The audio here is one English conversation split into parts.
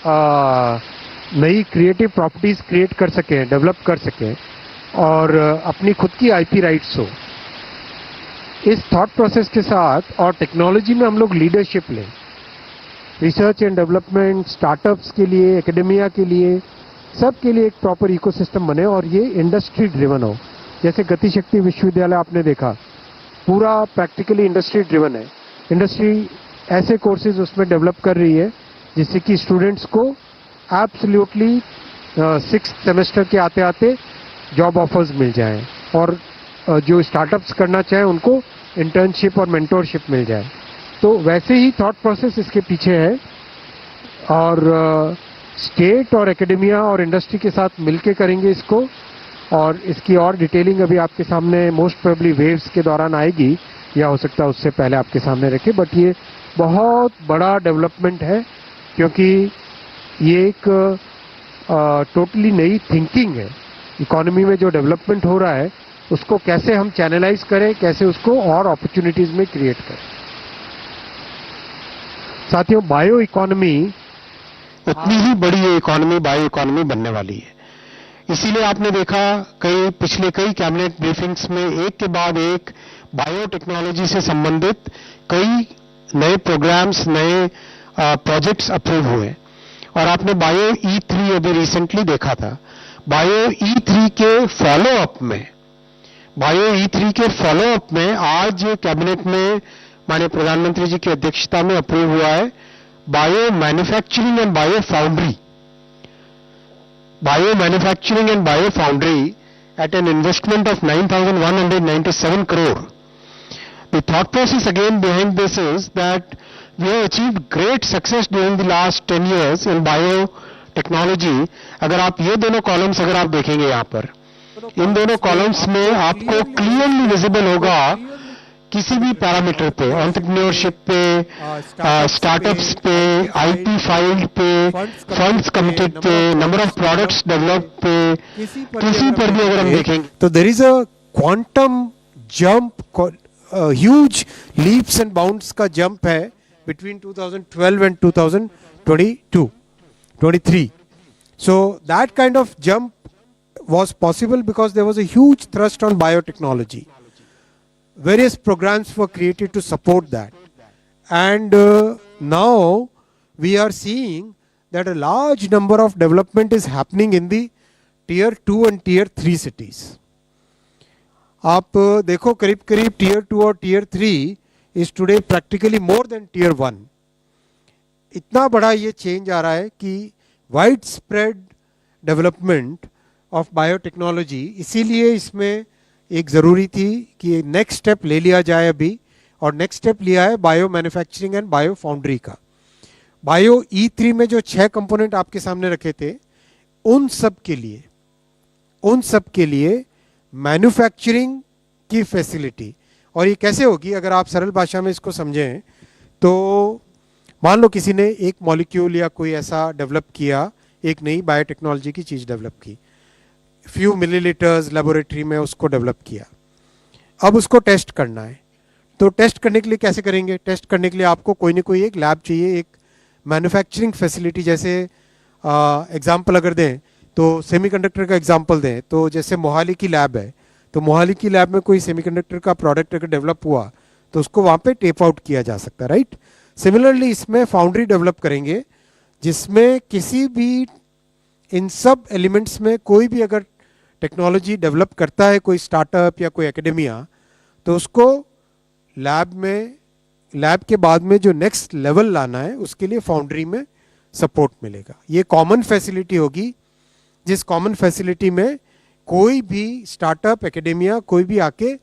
नई creative properties create कर सकें, डेवलप कर सकें और अपनी खुद की आईपी राइट्स हो। इस थॉट प्रोसेस के साथ और टेक्नोलॉजी में हम लोग लीडरशिप लें, रिसर्च एंड डेवलपमेंट, स्टार्टअप्स के लिए, एकेडेमिया के लिए, सब के लिए एक प्रॉपर इकोसिस्टम बने और ये इंडस्ट्री ड्रिवन हो। जैसे गतिशक्ति विश्वविद्यालय आपने देखा, पूरा प्रैक्टिकली इंडस्ट्री ड्रिवन है। इंडस्ट्री ऐसे कोर्सेज उसमें डेवलप कर रही है जिससे कि स्टूडेंट्स को एब्सोल्युटली 6th सेमेस्टर के आते आते जॉब ऑफर्स मिल जाएं और जो स्टार्टअप्स करना चाहें उनको इंटर्नशिप और मेंटोरशिप मिल जाए। तो वैसे ही थॉट प्रोसेस इसके पीछे है और स्टेट और एकेडेमिया और इंडस्ट्री के साथ मिलके करेंगे इसको और इसकी और डिटेलिंग अभी आपके सामने मोस्ट प्रोबेबली वेव्स के दौरान आएगी या हो सकता है उससे पहले आपके सामने रखे। बट ये बहुत बड़ा डेवलपमेंट है क्योंकि ये एक टोटली नई थिंकिंग है। इकोनॉमी में जो डेवलपमेंट हो रहा है उसको कैसे हम चैनलाइज करें, कैसे उसको और अपॉर्चुनिटीज में क्रिएट करें। साथियों, बायो इकोनॉमी उतनी ही बड़ी ये इकोनॉमी बायो इकोनॉमी बनने वाली है। इसीलिए आपने देखा पिछले कई कैबिनेट ब्रीफिंग्स में एक के बाद एक बायोटेक्नोलॉजी से संबंधित कई नए प्रोग्राम्स, नए प्रोजेक्ट्स अप्रूव हुए और आपने बायो E3 अभी रिसेंटली देखा था। बायो E3 के फॉलोअप में आज कैबिनेट में माननीय प्रधानमंत्री जी की अध्यक्षता में अप्रूव हुआ है bio manufacturing and bio foundry at an investment of 9,197 crore. The thought process again behind this is that we have achieved great success during the last 10 years in biotechnology. अगर आप ये दोनों कॉलम्स अगर आप देखेंगे यहाँ पर, इन दोनों कॉलम्स में आपको क्लियरली विजिबल होगा किसी भी पैरामीटर पे, एंटरप्रेन्योरशिप पे, स्टार्टअप्स पे, आईटी फाइल्ड पे, फंड्स कमिटेड पे, नंबर ऑफ प्रोडक्ट्स डेवलप पे, किसी पर भी अगर हम देखेंगे तो there is a quantum jump, huge leaps and bounds का जंप है between 2012 and 2023. So that kind of jump was possible because there was a huge thrust on biotechnology. Various programs were created to support that. And now we are seeing that a large number of development is happening in the tier 2 and tier 3 cities. आप देखो करीब करीब tier 2 और tier 3 is today practically more than tier 1. इतना बड़ा ये change आ रहा है कि wide spread development of biotechnology, इसीलिए इसमें एक ज़रूरी थी कि नेक्स्ट स्टेप ले लिया जाए अभी, और नेक्स्ट स्टेप लिया है bio manufacturing and bio foundry का। बायो E3 में जो 6 कंपोनेंट आपके सामने रखे थे, उन सब के लिए मैन्युफैक्चरिंग की फैसिलिटी, और ये कैसे होगी अगर आप सरल भाषा में इसको समझें तो मान लो किसी ने एक मॉलिक्यूल या कोई ऐसा डेवलप किया, एक नई बायोटेक्नोलॉजी की चीज़ डेवलप की, फ्यू मिलीलीटर्स लेबोरेटरी में उसको डेवलप किया, अब उसको टेस्ट करना है। तो टेस्ट करने के लिए कैसे करेंगे? टेस्ट करने के लिए आपको कोई ना कोई एक लैब चाहिए, एक मैन्युफैक्चरिंग फैसिलिटी। जैसे एग्जांपल अगर दें तो सेमीकंडक्टर का एग्जांपल दें तो जैसे मोहाली की लैब है, तो मोहाली की लैब में कोई सेमीकंडक्टर का प्रोडक्ट अगर डेवलप हुआ तो उसको वहाँ पे टेप आउट किया जा सकता है, राइट। सिमिलरली इसमें फाउंड्री डेवलप करेंगे जिसमें किसी भी इन सब एलिमेंट्स में कोई भी अगर टेक्नोलॉजी डेवलप करता है कोई स्टार्टअप या कोई एकेडेमिया, तो उसको लैब के बाद में जो नेक्स्ट लेवल लाना है उसके लिए फाउंड्री में सपोर्ट मिलेगा। ये कॉमन फैसिलिटी होगी, जिस कॉमन फैसिलिटी में कोई भी स्टार्टअप एकेडेमिया कोई भी आके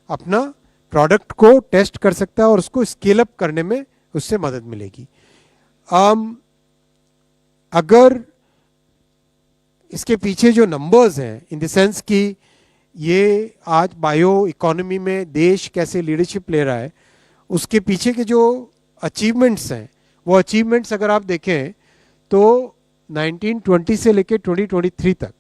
अपना प्रोडक्ट को टेस्ट कर सकता है और उसको स्केल अप करने में उससे मदद मिलेगी। अगर इसके पीछे जो नंबर्स हैं, इन द सेंस कि ये आज बायो इकोनॉमी में देश कैसे लीडरशिप ले रहा है, उसके पीछे के जो अचीवमेंट्स हैं, वो अचीवमेंट्स अगर आप देखें तो 1920 से लेकर 2023 तक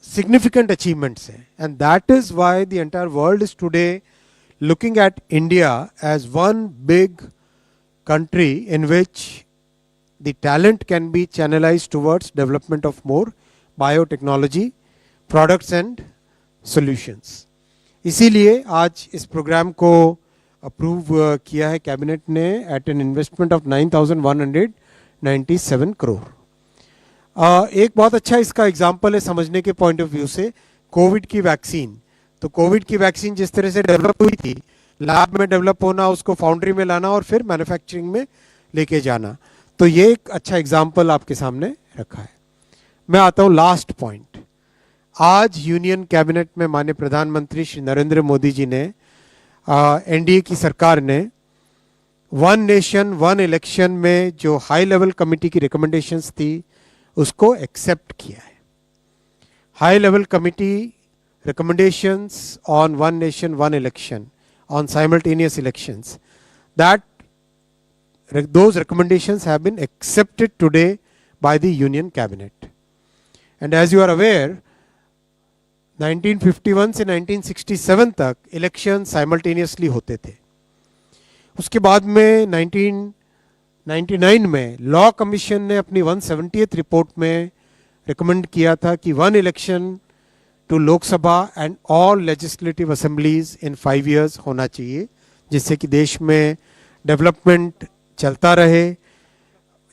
significant achievements हैं, and that is why the entire world is today looking at India as one big country in which the talent can be channelized towards development of more biotechnology products and solutions. इसीलिए आज इस programme को approve किया है cabinet ने at an investment of 9,197 crore. एक बहुत अच्छा इसका एग्जांपल है समझने के पॉइंट ऑफ व्यू से, कोविड की वैक्सीन. तो कोविड की वैक्सीन जिस तरह से डेवलप हुई थी, लैब में डेवलप होना, उसको फाउंड्री में लाना और फिर मैन्युफैक्चरिंग में लेके जाना, तो ये एक अच्छा एग्जांपल आपके सामने रखा है. मैं आता हूँ लास्ट पॉइंट. आज यूनियन कैबिनेट में माननीय प्रधानमंत्री श्री नरेंद्र मोदी जी ने, एनडीए की सरकार ने वन नेशन वन इलेक्शन में जो हाई लेवल कमेटी की रिकमेंडेशंस थी उसको एक्सेप्ट किया है. High level committee recommendations on one nation one election, on simultaneous elections, those recommendations have been accepted today by the union cabinet. And as you are aware, 1951 से 1967 तक election simultaneously होते थे. उसके बाद में 1999 में लॉ कमीशन ने अपनी 170th रिपोर्ट में रिकमेंड किया था कि one election to Lok Sabha and all legislative assemblies in 5 years होना चाहिए, जिससे कि देश में डेवलपमेंट चलता रहे.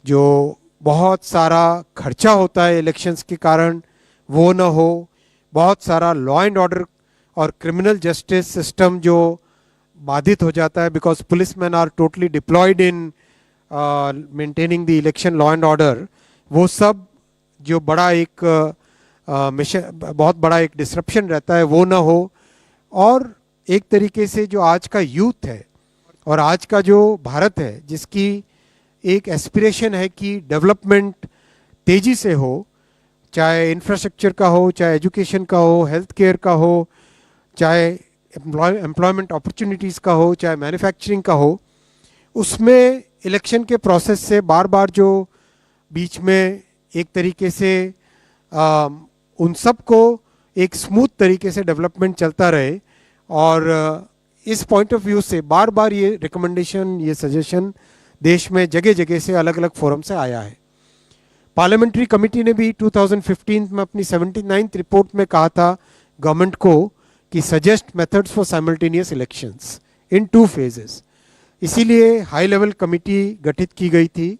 जो बहुत सारा खर्चा होता है इलेक्शंस के कारण वो ना हो. बहुत सारा लॉ एंड ऑर्डर और क्रिमिनल जस्टिस सिस्टम जो बाधित हो जाता है, because policeman are totally deployed in maintaining the election law and order, वो सब जो बड़ा एक बहुत बड़ा एक डिसरप्शन रहता है वो ना हो. और एक तरीके से जो आज का यूथ है और आज का जो भारत है, जिसकी एक एस्पिरेशन है कि डेवलपमेंट तेजी से हो, चाहे इंफ्रास्ट्रक्चर का हो, चाहे एजुकेशन का हो, हेल्थ केयर का हो, चाहे एम्प्लॉयमेंट अपॉर्चुनिटीज़ का हो, चाहे मैन्युफैक्चरिंग का हो, उसमें इलेक्शन के प्रोसेस से बार बार जो बीच में एक तरीके से उन सब को एक स्मूथ तरीके से डेवलपमेंट चलता रहे. और इस पॉइंट ऑफ व्यू से बार बार ये रिकमेंडेशन, ये सजेशन देश में जगह जगह से अलग अलग फोरम से आया है. पार्लियामेंट्री कमेटी ने भी 2015 में अपनी 79th रिपोर्ट में कहा था गवर्नमेंट को कि suggest methods for simultaneous elections in 2 phases. इसीलिए हाई लेवल कमेटी गठित की गई थी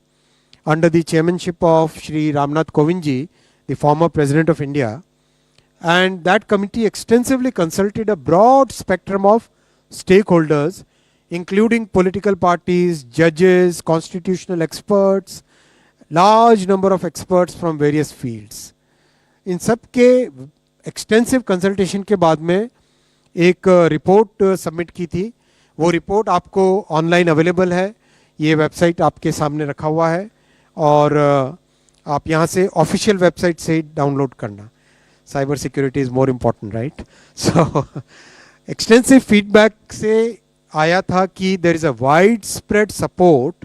under the chairmanship of Shri Ramnath Kovind ji, the former President of India, and that committee extensively consulted a broad spectrum of stakeholders, including political parties, judges, constitutional experts, large number of experts from various fields. इन सब के extensive consultation के बाद में एक report submit की थी. वो report आपको ऑनलाइन अवेलेबल है, ये वेबसाइट आपके सामने रखा हुआ है और आप यहाँ से ऑफिशियल वेबसाइट से डाउनलोड करना. Cyber security is more important, right? So extensive feedback से आया था कि there is a widespread support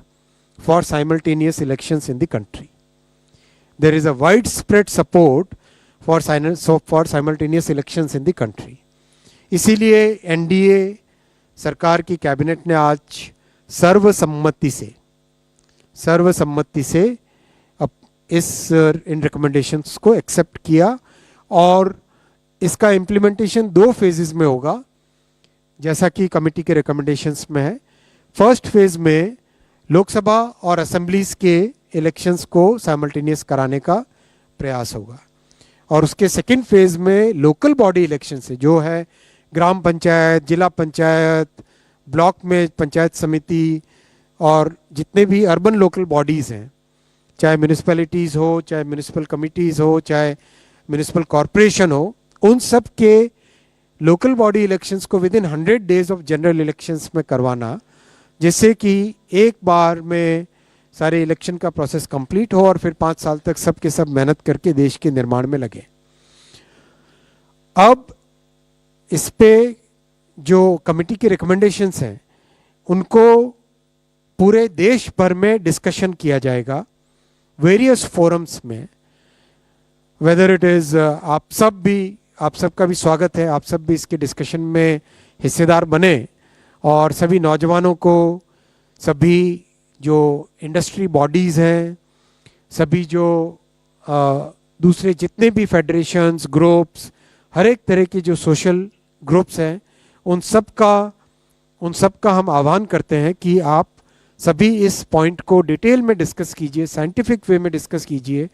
for simultaneous elections in the country. There is a widespread support for simultaneous elections in the country. इसीलिए NDA सरकार की cabinet ने आज सर्वसम्मति से इन रिकमेंडेशंस को एक्सेप्ट किया और इसका इम्प्लीमेंटेशन 2 phases में होगा, जैसा कि कमेटी के रिकमेंडेशंस में है. फर्स्ट फेज में लोकसभा और असेंबलीज के इलेक्शंस को साइमल्टेनियस कराने का प्रयास होगा और उसके सेकेंड फेज में लोकल बॉडी इलेक्शन से, जो है ग्राम पंचायत, जिला पंचायत, ब्लॉक में पंचायत समिति और जितने भी अर्बन लोकल बॉडीज़ हैं, चाहे म्यूनिसिपैलिटीज़ हो, चाहे म्यूनिसिपल कमिटीज़ हो, चाहे म्यूनिसिपल कॉरपोरेशन हो, उन सब के लोकल बॉडी इलेक्शंस को with in 100 days of general elections में करवाना, जिससे कि एक बार में सारे इलेक्शन का प्रोसेस कंप्लीट हो और फिर 5 साल तक सब के सब मेहनत करके देश के निर्माण में लगे. अब इस पे जो कमेटी के रिकमेंडेशंस हैं उनको पूरे देश भर में डिस्कशन किया जाएगा वेरियस फोरम्स में. वेदर इट इज आप सबका भी स्वागत है, आप सब भी इसके डिस्कशन में हिस्सेदार बने और सभी नौजवानों को, सभी जो इंडस्ट्री बॉडीज़ हैं, सभी जो दूसरे जितने भी फेडरेशंस, ग्रुप्स, हर एक तरह के जो सोशल ग्रुप्स हैं, उन सब का हम आह्वान करते हैं कि आप सभी इस पॉइंट को डिटेल में डिस्कस कीजिए, साइंटिफिक वे में डिस्कस कीजिए।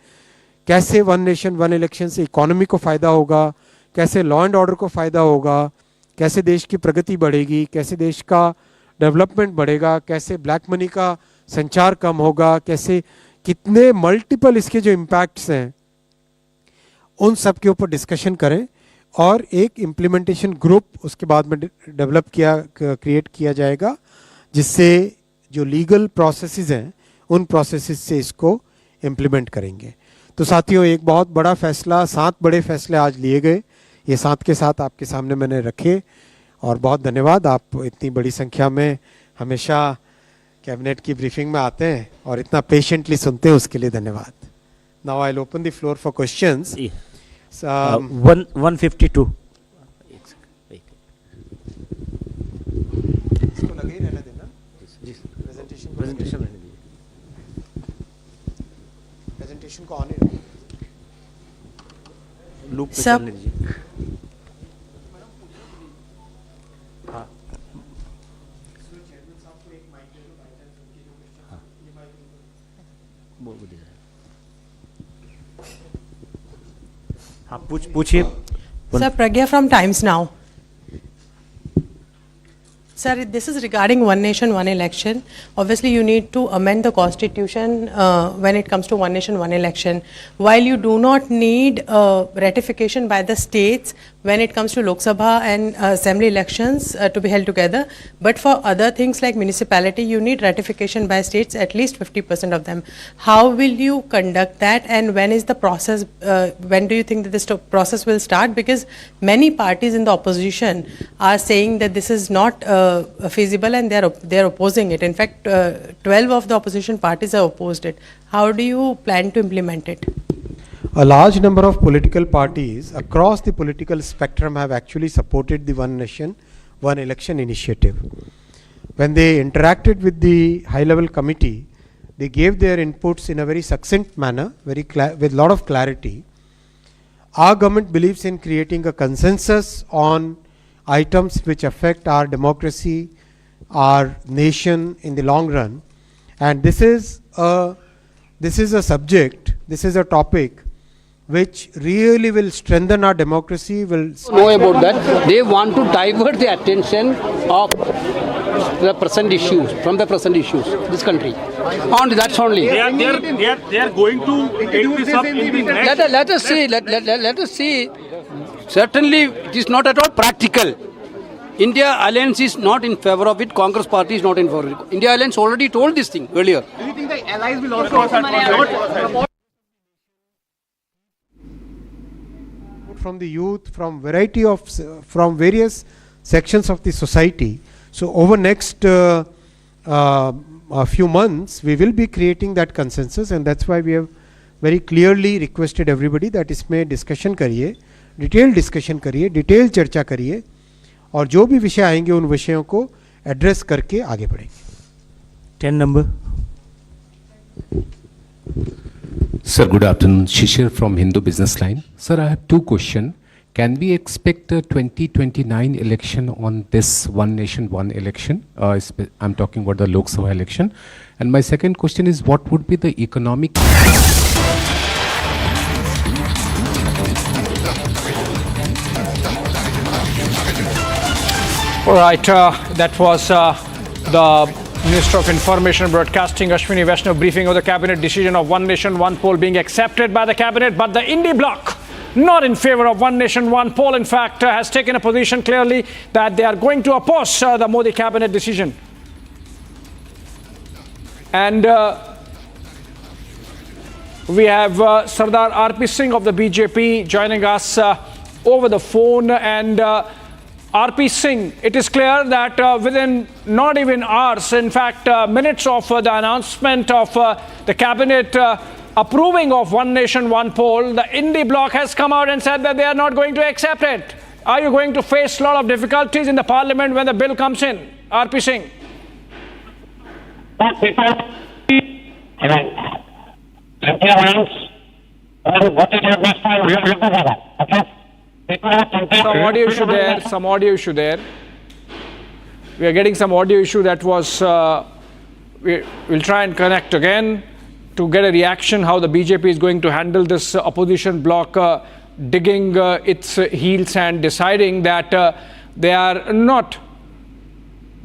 कैसे वन नेशन वन इलेक्शन से इकोनॉमी को फ़ायदा होगा, कैसे लॉ एंड ऑर्डर को फ़ायदा होगा, कैसे देश की प्रगति बढ़ेगी, कैसे देश का डेवलपमेंट बढ़ेगा, कैसे ब्लैक मनी का संचार कम होगा, कैसे कितने मल्टीपल इसके जो इम्पैक्ट्स हैं उन सब के ऊपर डिस्कशन करें। और एक इम्प्लीमेंटेशन ग्रुप उसके बाद में डेवलप क्रिएट किया जाएगा, जिससे जो लीगल प्रोसेसेस हैं उन प्रोसेसेस से इसको इम्प्लीमेंट करेंगे। तो साथियों, एक बहुत बड़ा फैसला, 7 बड़े फैसले आज लिए गए, ये 7 के साथ आपके सामने मैंने रखे। और बहुत धन्यवाद, आप इतनी बड़ी संख्या में हमेशा कैबिनेट की ब्रीफिंग में आते हैं और इतना पेशेंटली सुनते हैं, उसके लिए धन्यवाद। Now I will open the floor for questions. 152 इसको लगे ही रहने देना, प्रेजेंटेशन को ऑन ही लूप पे सब- चलने दीजिए। हाँ, वो दे रहा है। हाँ, पूछिए। Sir, Pragya from Times Now. Sir, this is regarding one nation, one election. Obviously, you need to amend the constitution when it comes to one nation, one election. While you do not need ratification by the states when it comes to Lok Sabha and assembly elections to be held together, but for other things like municipality, you need ratification by states, at least 50% of them. How will you conduct that, and when is the process? When do you think that this process will start? Because many parties in the opposition are saying that this is not feasible, and they're opposing it. In fact, 12 of the opposition parties have opposed it. How do you plan to implement it? A large number of political parties across the political spectrum have actually supported the One Nation, One Election initiative. When they interacted with the high-level committee, they gave their inputs in a very succinct manner, with a lot of clarity. Our government believes in creating a consensus on items which affect our democracy, our nation in the long run, and this is a subject, this is a topic which really will strengthen our democracy, will know about that. They want to divert the attention of the present issues, from the present issues, this country. Only that's only. They are going to take this up in the next. Let us see. Let us see. Certainly, it is not at all practical. India Alliance is not in favor of it. Congress party is not in favor of it. India Alliance already told this thing earlier. Do you think the allies will also support? from the youth, from various sections of the society. So over next a few months, we will be creating that consensus, and that's why we have very clearly requested everybody that इसमें discussion करिए, detailed discussion करिए, detailed चर्चा करिए, और जो भी विषय आएंगे उन विषयों को address करके आगे बढ़ेंगे. 10 number. Sir, good afternoon. Shishir from Hindu Business Line. Sir, I have two questions. Can we expect a 2029 election on this one nation, one election? I'm talking about the Lok Sabha election. And my second question is, what would be the economic... All right, that was the Minister of Information and Broadcasting, Ashwini Vaishnaw, briefing of the cabinet decision of one nation, one poll being accepted by the cabinet, but the Indie bloc not in favor of one nation, one poll, in fact, has taken a position clearly that they are going to oppose the Modi cabinet decision. And we have Sardar R.P. Singh of the BJP joining us over the phone. And R.P. Singh, it is clear that within not even hours, in fact, minutes of the announcement of the cabinet approving of one nation, one poll, the Indie bloc has come out and said that they are not going to accept it. Are you going to face a lot of difficulties in the parliament when the bill comes in? R.P. Singh. Some audio issue there, some audio issue there. We are getting some audio issue that was, we'll try and connect again to get a reaction how the BJP is going to handle this opposition bloc digging its heels and deciding that they are not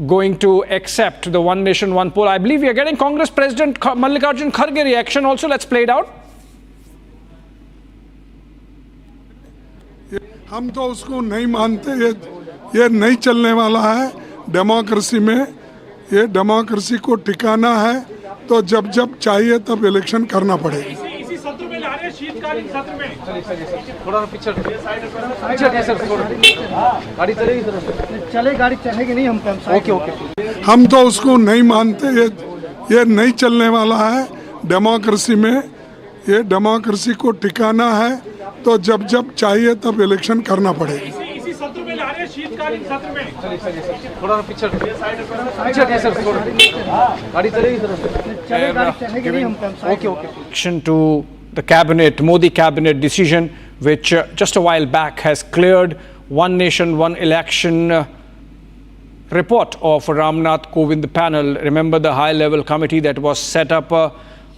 going to accept the one nation, one poll. I believe we are getting Congress President Mallikarjun Kharge reaction also. Let's play it out. हम तो उसको नहीं मानते, ये नहीं चलने वाला है डेमोक्रेसी में। ये डेमोक्रेसी को टिकाना है तो जब जब चाहिए तब इलेक्शन करना पड़ेगा। इसी सत्र में ला रहे हैं, शीतकालीन सत्र में। थोड़ा पीछे सर, गाड़ी चलेगी सर, चले गाड़ी चलेगी नहीं हम ओके ओके। हम तो उसको नहीं मानते, ये नहीं चलने वाला है डेमोक्रेसी में। ये डेमोक्रेसी को टिकाना है तो जब जब चाहिए तब इलेक्शन करना पड़ेगा। इसी सत्र में ला रहे हैं, शीतकालीन सत्र में। थोड़ा पीछे सर, गाड़ी चलेगी सर, चले गाड़ी चलेगी नहीं हम okay okay. Action to the cabinet, Modi cabinet decision, which just a while back has cleared one nation, one election report of Ramnath Kovind panel. Remember the high-level committee that was set up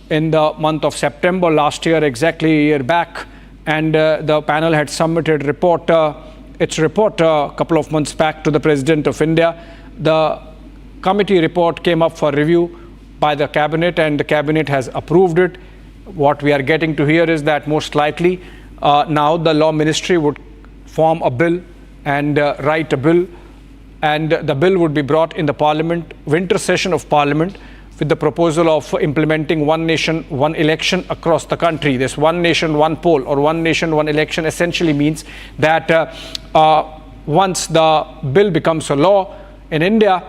in the month of September last year, exactly a year back, and the panel had submitted its report a couple of months back to the President of India. The committee report came up for review by the cabinet, and the cabinet has approved it. What we are getting to hear is that most likely now the law ministry would form a bill and write a bill, and the bill would be brought in the parliament, winter session of parliament, with the proposal of implementing one nation, one election across the country. This one nation, one poll, or one nation, one election essentially means that once the bill becomes a law in India,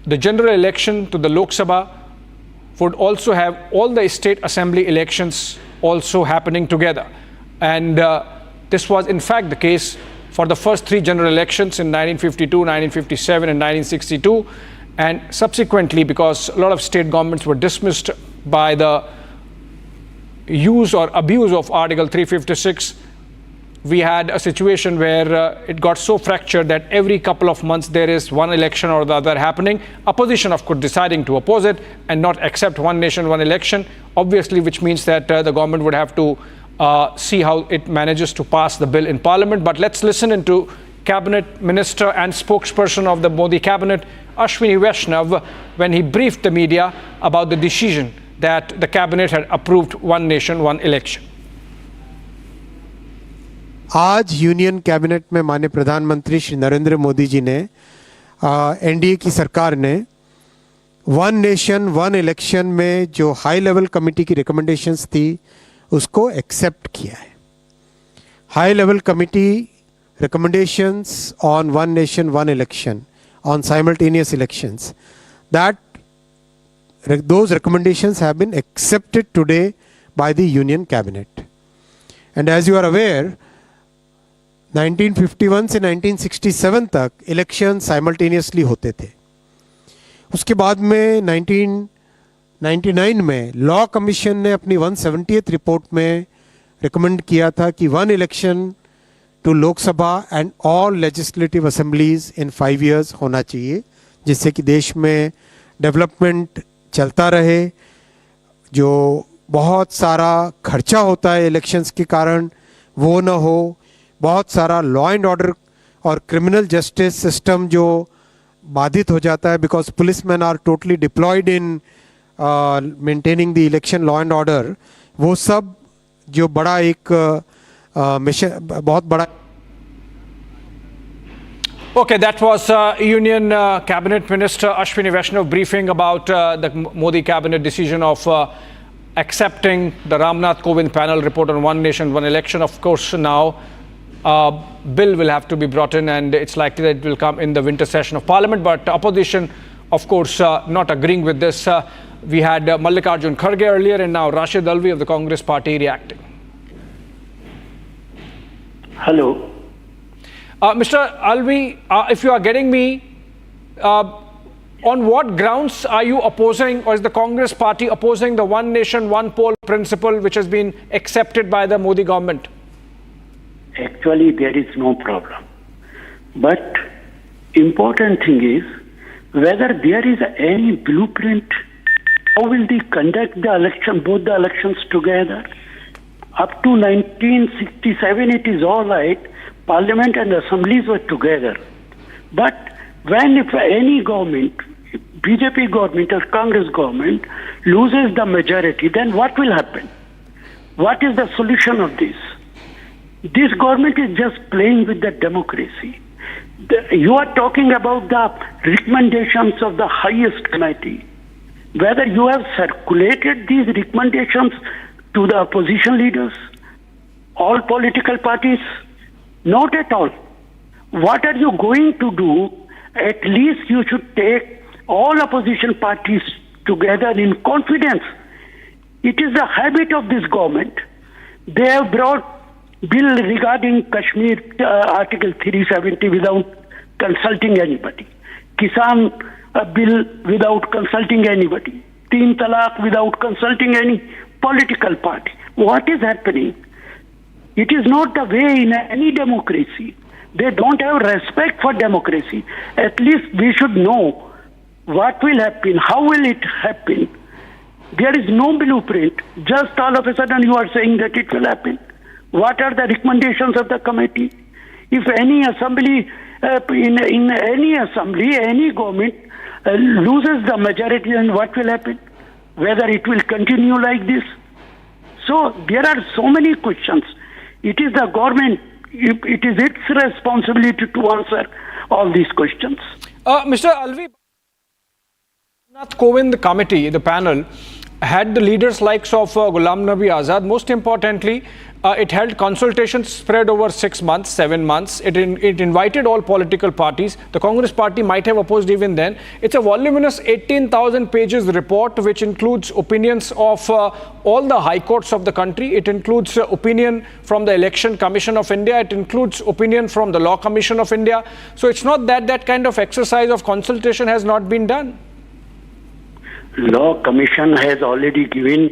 the general election to the Lok Sabha would also have all the state assembly elections also happening together. And this was in fact the case for the first three general elections in 1952, 1957 and 1962. And subsequently, because a lot of state governments were dismissed by the use or abuse of Article 356, we had a situation where it got so fractured that every couple of months there is one election or the other happening. Opposition, of course, deciding to oppose it and not accept one nation, one election, obviously, which means that the government would have to see how it manages to pass the bill in parliament. But let's listen into Cabinet Minister and spokesperson of the Modi cabinet, Ashwini Vaishnaw, when he briefed the media about the decision that the cabinet had approved one nation, one election. आज union cabinet में माननीय प्रधानमंत्री श्री नरेंद्र मोदी जी ने NDA की सरकार ने one nation one election में जो हाई लेवल कमेटी की रिकमेंडेशंस थी उसको एक्सेप्ट किया है। High level committee recommendations on one nation, one election, on simultaneous elections, that those recommendations have been accepted today by the Union Cabinet. And as you are aware, 1951 से 1967 तक election simultaneously होते थे। उसके बाद में 1999 में लॉ कमीशन ने अपनी 170th रिपोर्ट में रिकमेंड किया था कि one election to Lok Sabha and all legislative assemblies in 5 years होना चाहिए, जिससे कि देश में डेवलपमेंट चलता रहे। जो बहुत सारा खर्चा होता है इलेक्शंस के कारण वो न हो, बहुत सारा लॉ एंड ऑर्डर और क्रिमिनल जस्टिस सिस्टम जो बाधित हो जाता है, because policeman are totally deployed in maintaining the election law and order, वो सब जो बड़ा एक मिशन बहुत बड़ा। Okay, that was Union Cabinet Minister Ashwini Vaishnaw briefing about the Modi cabinet decision of accepting the Ramnath Kovind panel report on one nation, one election. Of course, now bill will have to be brought in, and it's likely that it will come in the winter session of Parliament. But opposition, of course, not agreeing with this. We had Mallikarjun Kharge earlier, and now Rashid Alvi of the Congress party reacting. Hello. Mr. Alvi, if you are getting me, On what grounds are you opposing, or is the Congress party opposing the one nation, one poll principle which has been accepted by the Modi government? Actually, there is no problem. But important thing is whether there is any blueprint. How will they conduct the election, both the elections together? Up to 1967, it is all right. Parliament and assemblies were together. But when if any government, BJP government or Congress government loses the majority, then what will happen? What is the solution of this? This government is just playing with the democracy. You are talking about the recommendations of the highest committee. Whether you have circulated these recommendations to the opposition leaders, all political parties, not at all. What are you going to do? At least you should take all opposition parties together in confidence. It is the habit of this government. They have brought bill regarding Kashmir, Article 370 without consulting anybody. Kisan bill without consulting anybody. Teen Talaq without consulting any political party. What is happening? It is not the way in any democracy. They don't have respect for democracy. At least we should know what will happen, how will it happen. There is no blueprint. Just all of a sudden you are saying that it will happen. What are the recommendations of the committee? If any assembly, in any assembly, any government loses the majority, then what will happen? Whether it will continue like this? So there are so many questions. It is the government, it is its responsibility to answer all these questions. Mr. Alvi, Nath Kovind committee, the panel, had the leaders likes of Ghulam Nabi Azad. Most importantly, it held consultations spread over 6 months, 7 months. It invited all political parties. The Congress party might have opposed even then. It's a voluminous 18,000 pages report which includes opinions of all the high courts of the country. It includes opinion from the Election Commission of India. It includes opinion from the Law Commission of India. So it's not that that kind of exercise of consultation has not been done. Law Commission has already given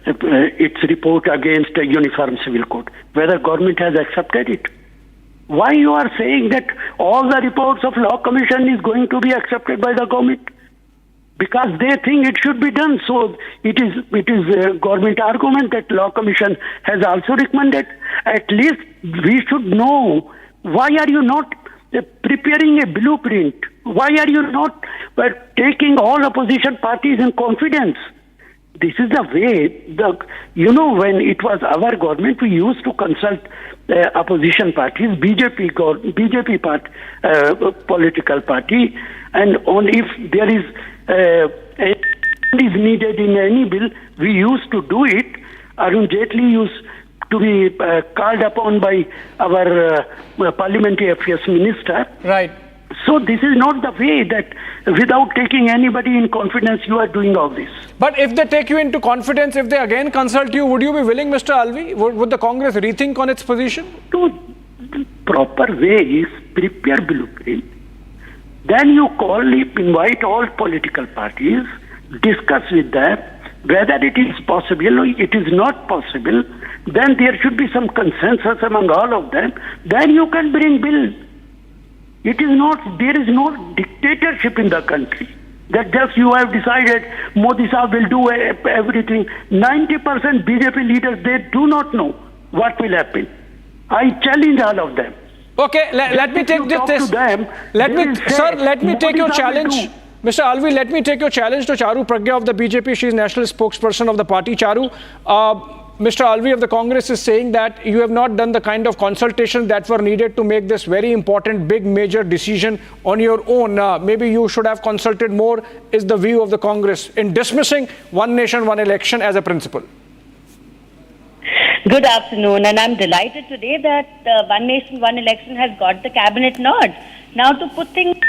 its report against a uniform civil code. Whether government has accepted it. Why you are saying that all the reports of Law Commission is going to be accepted by the government? Because they think it should be done. So it is a government argument that Law Commission has also recommended. At least we should know, why are you not preparing a blueprint? Why are you not taking all opposition parties in confidence? This is the way, when it was our government, we used to consult opposition parties, BJP political party, and only if there is needed in any bill, we used to do it. Arun Jaitley used to be called upon by our parliamentary affairs minister. Right. So this is not the way that without taking anybody in confidence you are doing all this. But if they take you into confidence, if they again consult you, would you be willing, Mr. Alvi? Would the Congress rethink on its position? The proper way is prepare blueprint. Then you invite all political parties, discuss with them whether it is possible or it is not possible. Then there should be some consensus among all of them. Then you can bring bill. There is no dictatorship in the country. That just you have decided Modi Sahib will do everything. 90% BJP leaders, they do not know what will happen. I challenge all of them. Okay, let me take this. Let me take your challenge. Mr. Alvi, let me take your challenge to Charu Pragya of the BJP. She is national spokesperson of the party. Charu, Mr. Alvi of the Congress is saying that you have not done the kind of consultation that were needed to make this very important, big, major decision on your own. Maybe you should have consulted more, is the view of the Congress in dismissing one nation, one election as a principle. Good afternoon, and I'm delighted today that one nation, one election has got the cabinet nod. Now, to put things in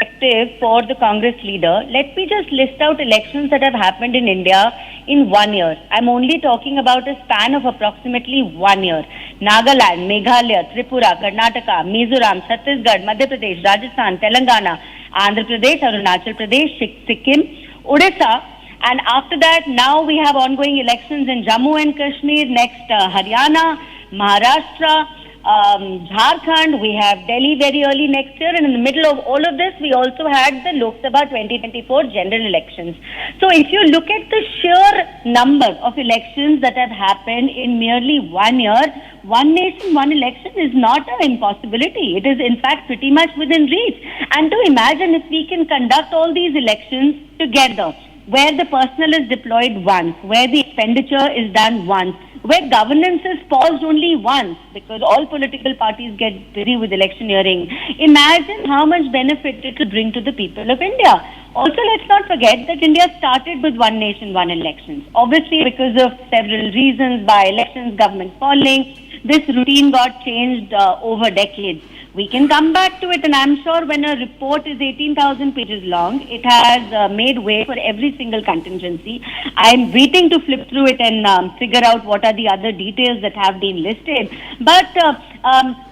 perspective for the Congress leader, let me just list out elections that have happened in India in 1 year. I'm only talking about a span of approximately 1 year. Nagaland, Meghalaya, Tripura, Karnataka, Mizoram, Chhattisgarh, Madhya Pradesh, Rajasthan, Telangana, Andhra Pradesh, Arunachal Pradesh, Sikkim, Odisha. And after that, now we have ongoing elections in Jammu and Kashmir, next Haryana, Maharashtra, Jharkhand, we have Delhi very early next year, and in the middle of all of this, we also had the Lok Sabha 2024 general elections. So if you look at the sheer number of elections that have happened in merely 1 year, one nation, one election is not an impossibility. It is in fact pretty much within reach. And to imagine if we can conduct all these elections together, where the personnel is deployed once, where the expenditure is done once, where governance is paused only once because all political parties get busy with electioneering. Imagine how much benefit it will bring to the people of India. Also, let's not forget that India started with one nation, one elections. Obviously, because of several reasons, by elections, government falling, this routine got changed over decades. We can come back to it, and I'm sure when a report is 18,000 pages long, it has made way for every single contingency. I'm waiting to flip through it and figure out what are the other details that have been listed. But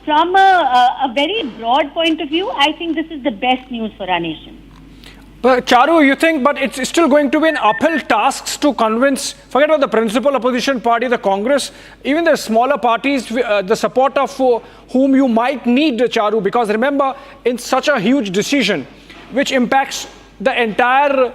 from a very broad point of view, I think this is the best news for our nation. But Charu, you think, but it's still going to be an uphill task to convince, forget about the principal opposition party, the Congress, even the smaller parties, the support of whom you might need, Charu, because remember, in such a huge decision, which impacts the entire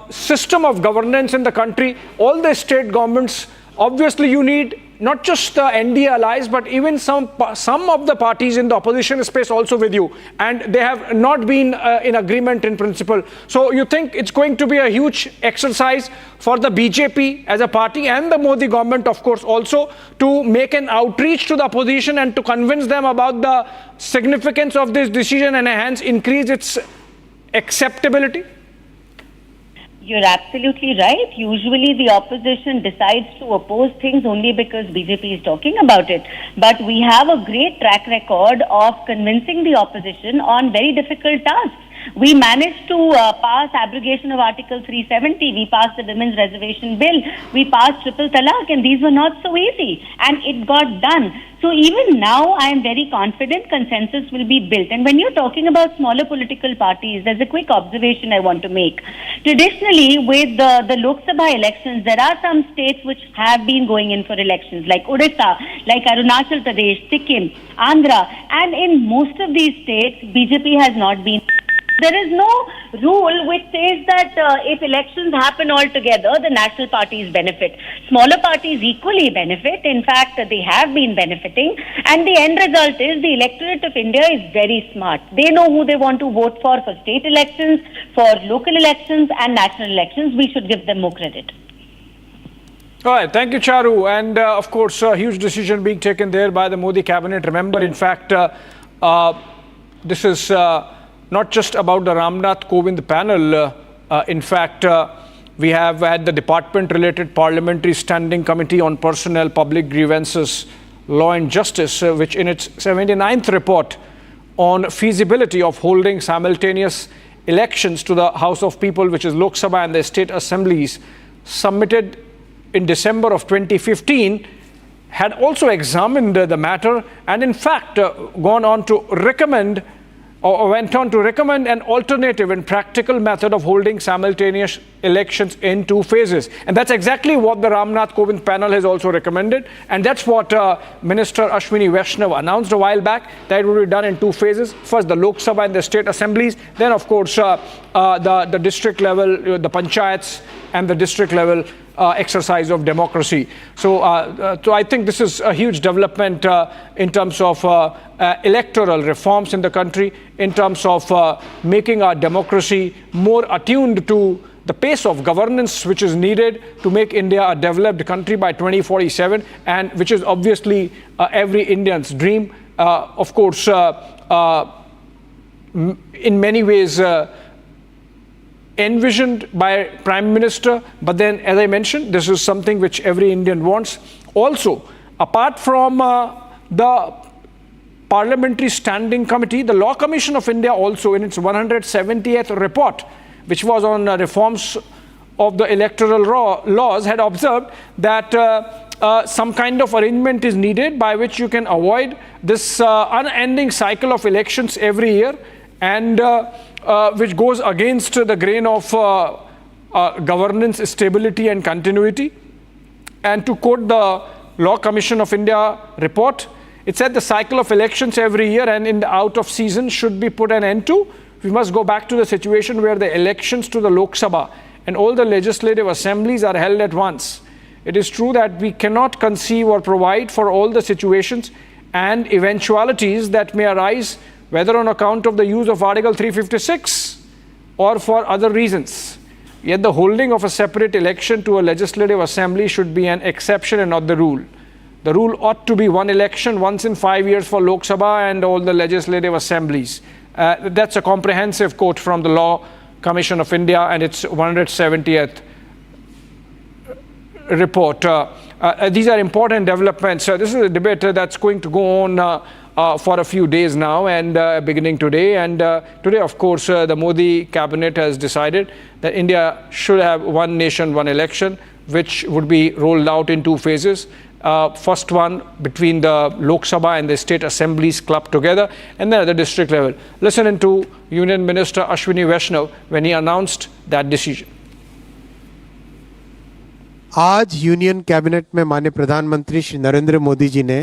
system of governance in the country, all the state governments, obviously you need not just the NDA allies, but even some of the parties in the opposition space also with you. And they have not been in agreement in principle. So you think it's going to be a huge exercise for the BJP as a party and the Modi government, of course, also to make an outreach to the opposition and to convince them about the significance of this decision and hence increase its acceptability? You're absolutely right. Usually the opposition decides to oppose things only because BJP is talking about it. But we have a great track record of convincing the opposition on very difficult tasks. We managed to pass abrogation of Article 370. We passed the Women's Reservation Bill. We passed Triple Talaq, and these were not so easy. And it got done. So even now, I am very confident consensus will be built. And when you're talking about smaller political parties, there's a quick observation I want to make. Traditionally, with the Lok Sabha elections, there are some states which have been going in for elections, like Odisha, like Arunachal Pradesh, Sikkim, Andhra. And in most of these states, BJP has not been. There is no rule which says that if elections happen all together, the national parties benefit. Smaller parties equally benefit. In fact, they have been benefiting. And the end result is the electorate of India is very smart. They know who they want to vote for state elections, for local elections and national elections. We should give them more credit. All right, thank you, Charu. And of course, a huge decision being taken there by the Modi cabinet. Remember, in fact, this is not just about the Ramnath Kovind panel. In fact, we have had the department-related Parliamentary Standing Committee on Personnel, Public Grievances, Law and Justice, which in its 79th report on feasibility of holding simultaneous elections to the House of People, which is Lok Sabha and the state assemblies, submitted in December of 2015, had also examined the matter and in fact gone on to recommend or went on to recommend an alternative and practical method of holding simultaneous elections in 2 phases. And that's exactly what the Ramnath Kovind panel has also recommended. And that's what Minister Ashwini Vaishnaw announced a while back, that it would be done in 2 phases. First, the Lok Sabha and the state assemblies. Then, of course, the district level, the panchayats and the district level exercise of democracy. So I think this is a huge development in terms of electoral reforms in the country, in terms of making our democracy more attuned to the pace of governance which is needed to make India a developed country by 2047, and which is obviously every Indian's dream. Of course, in many ways, envisioned by Prime Minister, but then, as I mentioned, this is something which every Indian wants. Also, apart from the Parliamentary Standing Committee, the Law Commission of India also in its 170th report, which was on reforms of the electoral laws, had observed that some kind of arrangement is needed by which you can avoid this unending cycle of elections every year, and which goes against the grain of governance, stability and continuity. And to quote the Law Commission of India report, it said the cycle of elections every year and in the out of season should be put an end to. We must go back to the situation where the elections to the Lok Sabha and all the legislative assemblies are held at once. It is true that we cannot conceive or provide for all the situations and eventualities that may arise, whether on account of the use of Article 356 or for other reasons. Yet the holding of a separate election to a legislative assembly should be an exception and not the rule. The rule ought to be one election once in 5 years for Lok Sabha and all the legislative assemblies. That's a comprehensive quote from the Law Commission of India and its 170th report. These are important developments. This is a debate that's going to go on for a few days now and beginning today. And today, of course, the Modi cabinet has decided that India should have one nation, one election, which would be rolled out in 2 phases. First one between the Lok Sabha and the state assemblies clubbed together, and then at the district level. Listen to Union Minister Ashwini Vaishnaw when he announced that decision. आज union cabinet में माननीय प्रधानमंत्री श्री नरेंद्र मोदी जी ने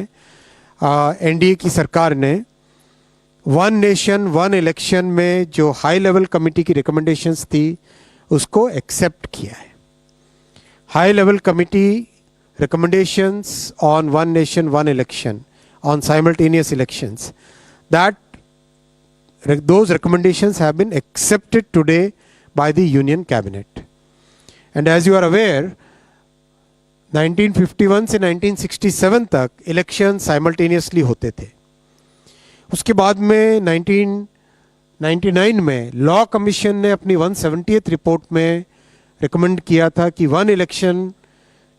NDA की सरकार ने one nation one election में जो हाई लेवल कमेटी की रिकमेंडेशंस थी उसको एक्सेप्ट किया है. High level committee recommendations on one nation one election, on simultaneous elections, that those recommendations have been accepted today by the union cabinet. And as you are aware, 1951 से 1967 तक election simultaneously होते थे. उसके बाद में 1999 में लॉ कमीशन ने अपनी 170th रिपोर्ट में रिकमेंड किया था कि one election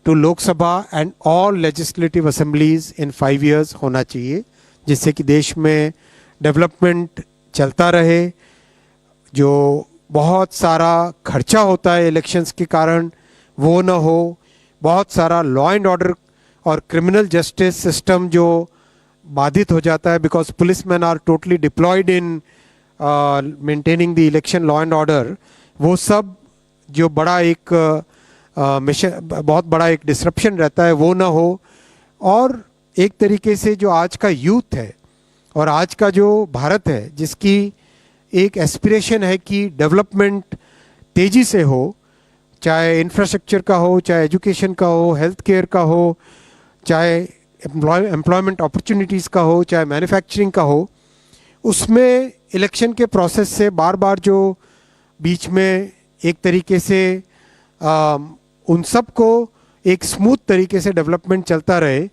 to Lok Sabha and all legislative assemblies in 5 years होना चाहिए, जिससे कि देश में डेवलपमेंट चलता रहे. जो बहुत सारा खर्चा होता है इलेक्शंस के कारण वो ना हो. बहुत सारा लॉ एंड ऑर्डर और क्रिमिनल जस्टिस सिस्टम जो बाधित हो जाता है, because policeman are totally deployed in maintaining the election law and order, वो सब जो बड़ा एक बहुत बड़ा एक डिसरप्शन रहता है वो ना हो. और एक तरीके से जो आज का यूथ है और आज का जो भारत है, जिसकी एक एस्पिरेशन है कि डेवलपमेंट तेज़ी से हो, चाहे इंफ्रास्ट्रक्चर का हो, चाहे एजुकेशन का हो, हेल्थ केयर का हो, चाहे एम्प्लॉयमेंट अपॉर्चुनिटीज़ का हो, चाहे मैन्युफैक्चरिंग का हो, उसमें इलेक्शन के प्रोसेस से बार बार जो बीच में एक तरीके से उन सब को एक स्मूथ तरीके से डेवलपमेंट चलता रहे.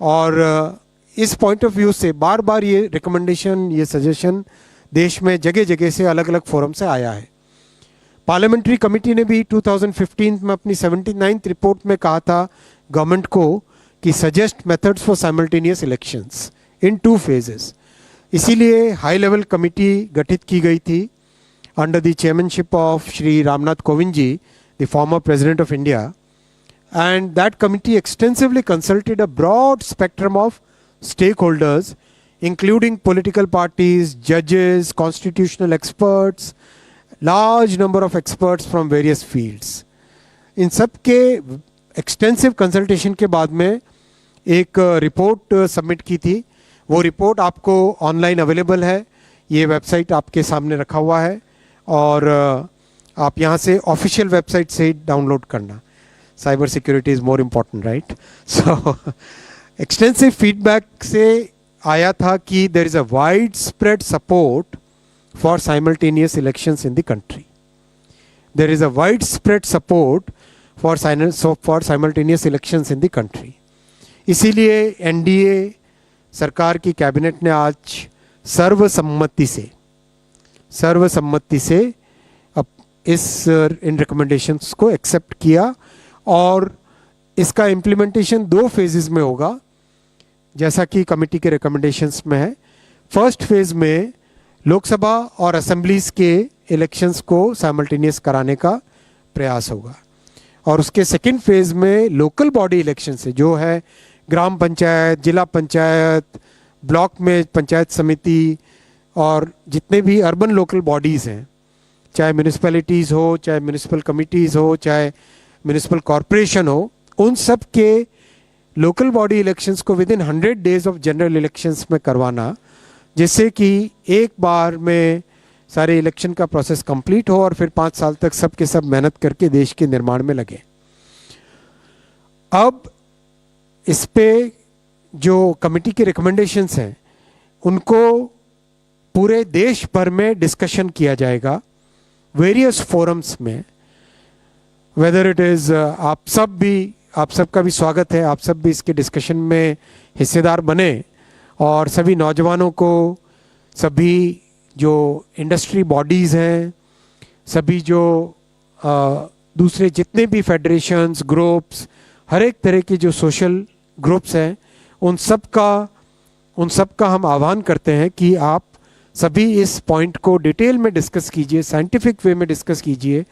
और इस पॉइंट ऑफ व्यू से बार बार ये रिकमेंडेशन, ये सजेशन देश में जगह जगह से अलग अलग फोरम से आया है. पार्लियामेंट्री कमेटी ने भी 2015 में अपनी 79th रिपोर्ट में कहा था गवर्नमेंट को कि suggest methods for simultaneous elections in 2 phases. इसीलिए हाई लेवल कमेटी गठित की गई थी under the chairmanship of Shri Ramnath Kovind ji, the former President of India, and that committee extensively consulted a broad spectrum of stakeholders, including political parties, judges, constitutional experts, large number of experts from various fields. इन सब के extensive consultation के बाद में एक report submit की थी. वो report आपको ऑनलाइन अवेलेबल है, ये वेबसाइट आपके सामने रखा हुआ है और आप यहाँ से ऑफिशियल वेबसाइट से डाउनलोड करना. Cyber security is more important, right? So extensive feedback से आया था कि there is a widespread support for simultaneous elections in the country. There is a widespread support for simultaneous elections in the country. इसीलिए NDA सरकार की cabinet ने आज सर्वसम्मति से इन रिकमेंडेशंस को एक्सेप्ट किया और इसका इम्प्लीमेंटेशन 2 phases में होगा, जैसा कि कमेटी के रिकमेंडेशंस में है. फर्स्ट फेज में लोकसभा और असेंबलीज के इलेक्शंस को साइमल्टेनियस कराने का प्रयास होगा और उसके सेकेंड फेज में लोकल बॉडी इलेक्शन से जो है ग्राम पंचायत, जिला पंचायत, ब्लॉक में पंचायत समिति, और जितने भी अर्बन लोकल बॉडीज़ हैं, चाहे म्यूनिसिपैलिटीज़ हो, चाहे म्यूनिसिपल कमिटीज़ हो, चाहे म्यूनिसिपल कॉरपोरेशन हो, उन सब के लोकल बॉडी इलेक्शंस को with in 100 days of general elections में करवाना, जिससे कि एक बार में सारे इलेक्शन का प्रोसेस कंप्लीट हो और फिर 5 साल तक सब के सब मेहनत करके देश के निर्माण में लगे। अब इस पे जो कमेटी की रिकमेंडेशंस हैं उनको पूरे देश भर में डिस्कशन किया जाएगा वेरियस फोरम्स में। वेदर इट इज़ आप सबका भी स्वागत है, आप सब भी इसके डिस्कशन में हिस्सेदार बने और सभी नौजवानों को, सभी जो इंडस्ट्री बॉडीज़ हैं, सभी जो दूसरे जितने भी फेडरेशंस, ग्रुप्स, हर एक तरह के जो सोशल ग्रुप्स हैं, उन सब का हम आह्वान करते हैं कि आप सभी इस पॉइंट को डिटेल में डिस्कस कीजिए, साइंटिफिक वे में डिस्कस कीजिए।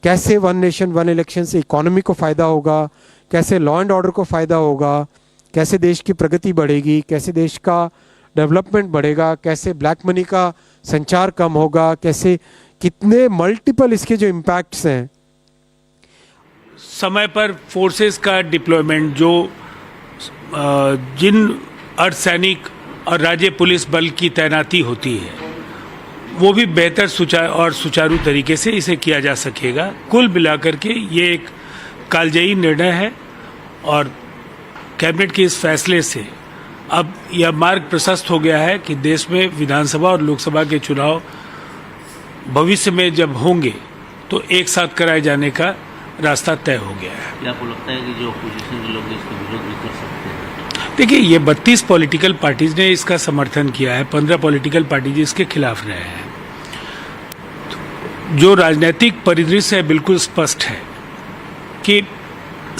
कैसे वन नेशन वन इलेक्शन से इकोनॉमी को फ़ायदा होगा, कैसे लॉ एंड ऑर्डर को फ़ायदा होगा, कैसे देश की प्रगति बढ़ेगी, कैसे देश का डेवलपमेंट बढ़ेगा, कैसे ब्लैक मनी का संचार कम होगा, कैसे कितने मल्टीपल इसके जो इम्पैक्ट्स हैं। समय पर फोर्सेस का डिप्लॉयमेंट, जो जिन अर्धसैनिक और राज्य पुलिस बल की तैनाती होती है, वो भी बेहतर सुचारू तरीके से इसे किया जा सकेगा। कुल मिलाकर के ये एक कालजयी निर्णय है और कैबिनेट के इस फैसले से अब यह मार्ग प्रशस्त हो गया है कि देश में विधानसभा और लोकसभा के चुनाव भविष्य में जब होंगे तो एक साथ कराए जाने का रास्ता तय हो गया है। क्या आपको लगता है कि जो अपोजिशन के लोग हैं इसका विरोध भी कर सकते हैं? देखिए, ये 32 पॉलिटिकल पार्टीज ने इसका समर्थन किया है, 15 पॉलिटिकल पार्टीज इसके खिलाफ रहे हैं। जो राजनीतिक परिदृश्य है बिल्कुल स्पष्ट है कि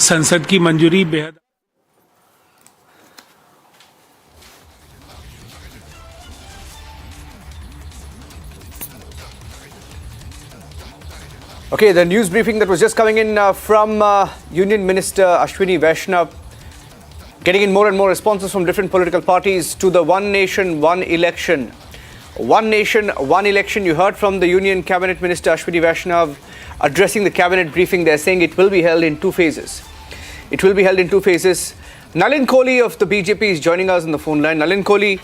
संसद की मंजूरी बेहद। Okay, the news briefing that was just coming in from Union Minister Ashwini Vaishnaw, getting in more and more responses from different political parties to the One Nation, One Election. One Nation, One Election. You heard from the Union Cabinet Minister Ashwini Vaishnaw addressing the cabinet briefing. They're saying it will be held in 2 phases. It will be held in 2 phases. Nalin Kohli of the BJP is joining us on the phone line. Nalin Kohli,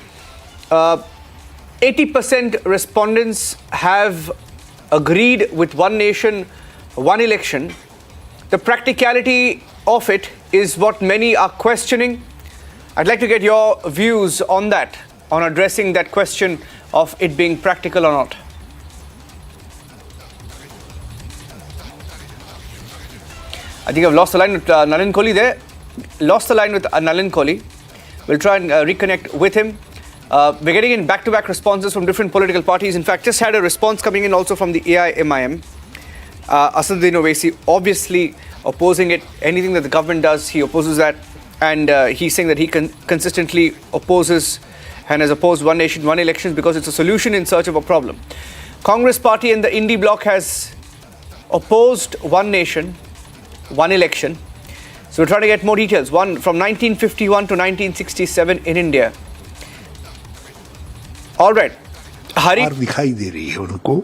80% respondents have agreed with One Nation, One Election. The practicality of it is what many are questioning. I'd like to get your views on that, on addressing that question of it being practical or not. I think I've lost the line with Nalin Kohli there. Lost the line with Nalin Kohli. We'll try and reconnect with him. We're getting in back-to-back responses from different political parties. In fact, just had a response coming in also from the AIMIM. Asaduddin Owaisi obviously opposing it. Anything that the government does, he opposes that. And he's saying that he consistently opposes and has opposed One Nation, One Elections because it's a solution in search of a problem. Congress party and the Indie bloc has opposed One Nation, One Election. So we're trying to get more details. One from 1951 to 1967 in India. All right. हार दिखाई दे रही है उनको।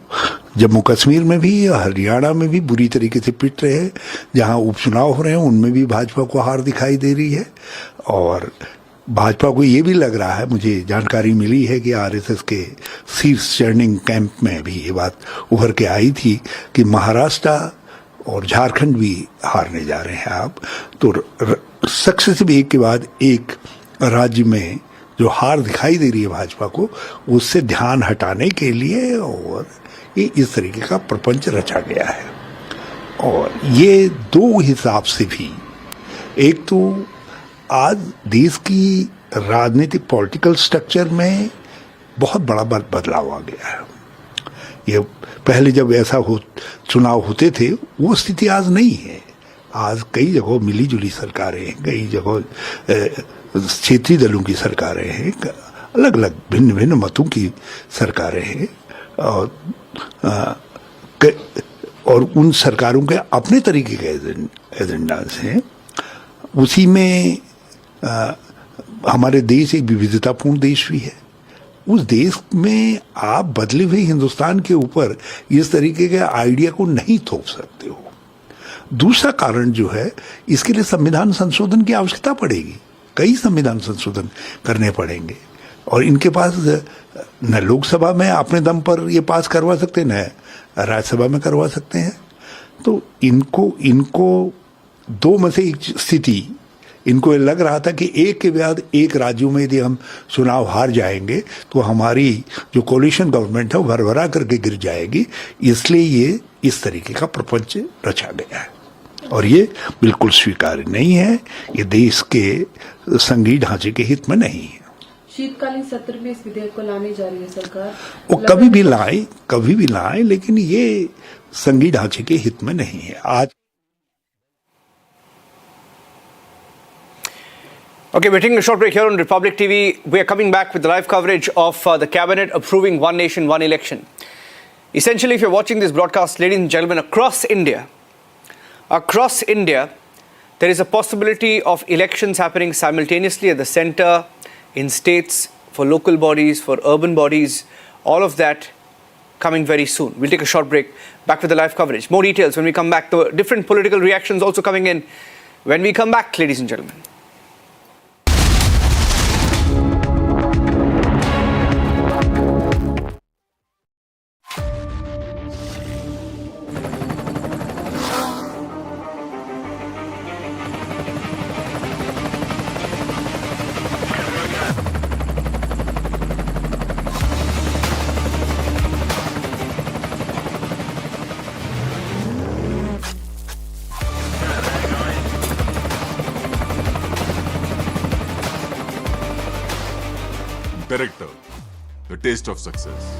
जम्मू कश्मीर में भी, हरियाणा में भी बुरी तरीके से पिट रहे हैं। जहां उपचुनाव हो रहे हैं उनमें भी भाजपा को हार दिखाई दे रही है। और भाजपा को ये भी लग रहा है, मुझे जानकारी मिली है कि आरएसएस के शीर्ष चर्निंग कैंप में भी ये बात उभर के आई थी कि महाराष्ट्र और झारखंड भी हारने जा रहे हैं। अब तो सक्सेसिव एक के बाद एक राज्य में जो हार दिखाई दे रही है भाजपा को, उससे ध्यान हटाने के लिए और ये इस तरीके का प्रपंच रचा गया है। और ये 2 हिसाब से भी, एक तो आज देश की राजनीतिक पॉलिटिकल स्ट्रक्चर में बहुत बड़ा बदलाव आ गया है। ये पहले जब ऐसा चुनाव होते थे वो स्थिति आज नहीं है। आज कई जगह मिली जुली सरकारें हैं, कई जगह क्षेत्रीय दलों की सरकारें हैं, अलग अलग भिन्न भिन्न मतों की सरकारें हैं। और उन सरकारों के अपने तरीके के एजेंडाज हैं। उसी में हमारे देश एक विविधतापूर्ण देश भी है। उस देश में आप बदले हुए हिंदुस्तान के ऊपर इस तरीके के आइडिया को नहीं थोप सकते हो। दूसरा कारण जो है, इसके लिए संविधान संशोधन की आवश्यकता पड़ेगी। कई संविधान संशोधन करने पड़ेंगे और इनके पास न लोकसभा में अपने दम पर ये पास करवा सकते, न राज्यसभा में करवा सकते हैं। तो इनको दो में से एक स्थिति, इनको लग रहा था कि एक के बाद एक राज्यों में यदि हम चुनाव हार जाएंगे तो हमारी जो कोलिशन गवर्नमेंट है वो भरभरा करके गिर जाएगी, इसलिए ये इस तरीके का प्रपंच रचा गया है और ये बिल्कुल स्वीकार्य नहीं है। ये देश के संघीय ढांचे के हित में नहीं है। शीतकालीन सत्र में इस विधेयक को लाने जा रही है सरकार। वो कभी भी लाए, लेकिन ये संघीय ढांचे के हित में नहीं है। आज Okay, we're taking a short break here on Republic TV. We are coming back with the live coverage of the cabinet approving one nation, one election. Essentially, if you're watching this broadcast, ladies and gentlemen, across India, there is a possibility of elections happening simultaneously at the center, in states, for local bodies, for urban bodies, all of that coming very soon. We'll take a short break, back with the live coverage. More details when we come back. The different political reactions also coming in when we come back, ladies and gentlemen. Director, the taste of success.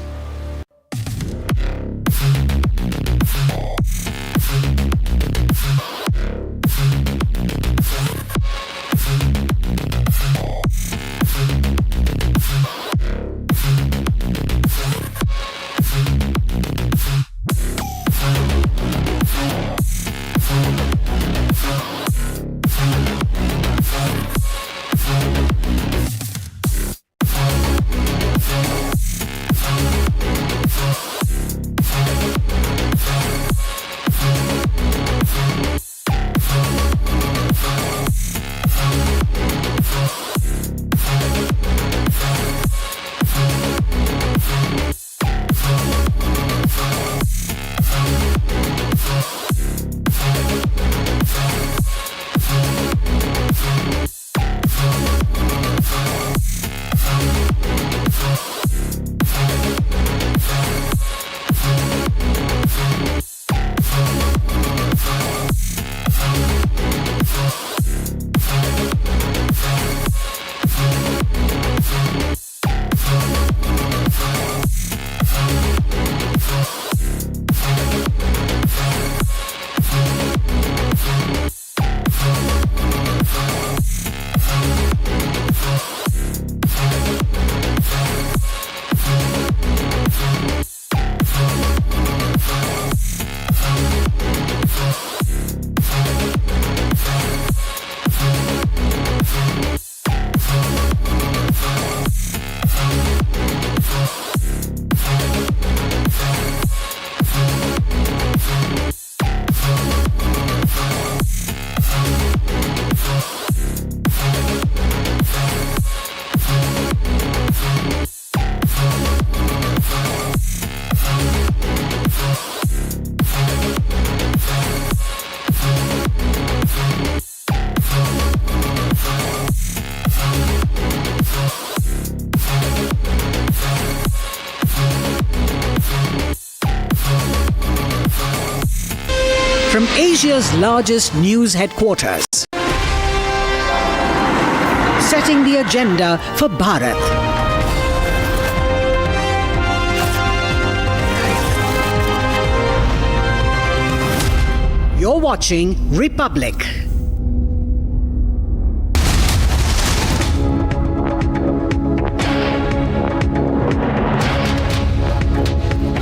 From Asia's largest news headquarters, setting the agenda for Bharat. You're watching Republic.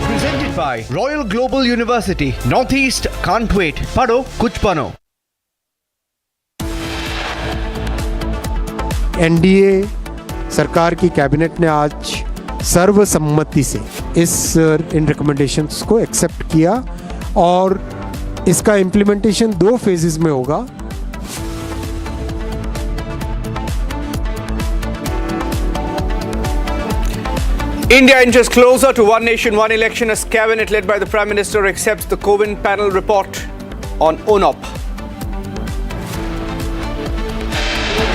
Presented by Royal Global University. Northeast can't wait. Pado kuch bano. NDA सरकार की cabinet ने आज सर्वसम्मति से इन recommendations को accept किया और इसका इम्प्लीमेंटेशन 2 फेजेस में होगा. India inches closer to one nation, one election as cabinet led by the Prime Minister accepts the Kovind panel report on ONOP.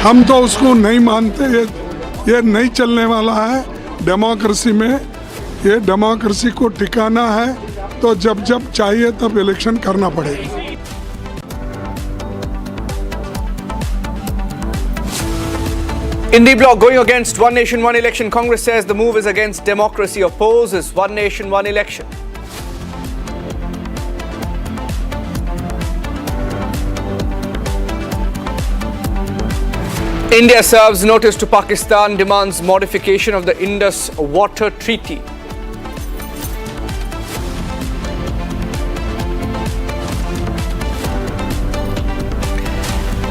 हम तो उसको नहीं मानते, ये नहीं चलने वाला है डेमोक्रेसी में. ये डेमोक्रेसी को टिकाना है तो जब जब चाहिए तब इलेक्शन करना पड़ेगा. In the bloc going against one nation, one election, Congress says the move is against democracy, opposes one nation, one election. India serves notice to Pakistan, demands modification of the Indus Water Treaty.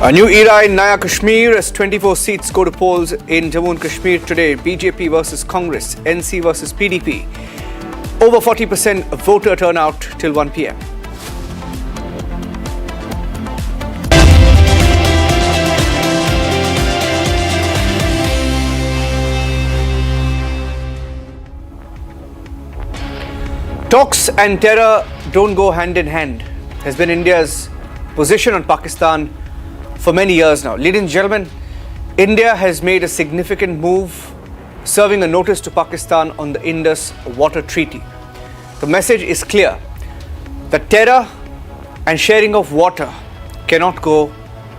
A new era in Naya Kashmir as 24 seats go to polls in Jammu and Kashmir today. BJP versus Congress, NC versus PDP. Over 40% voter turnout till 1 p.m. Talks and terror don't go hand in hand has been India's position on Pakistan for many years now. Ladies and gentlemen, India has made a significant move, serving a notice to Pakistan on the Indus Water Treaty. The message is clear that terror and sharing of water cannot go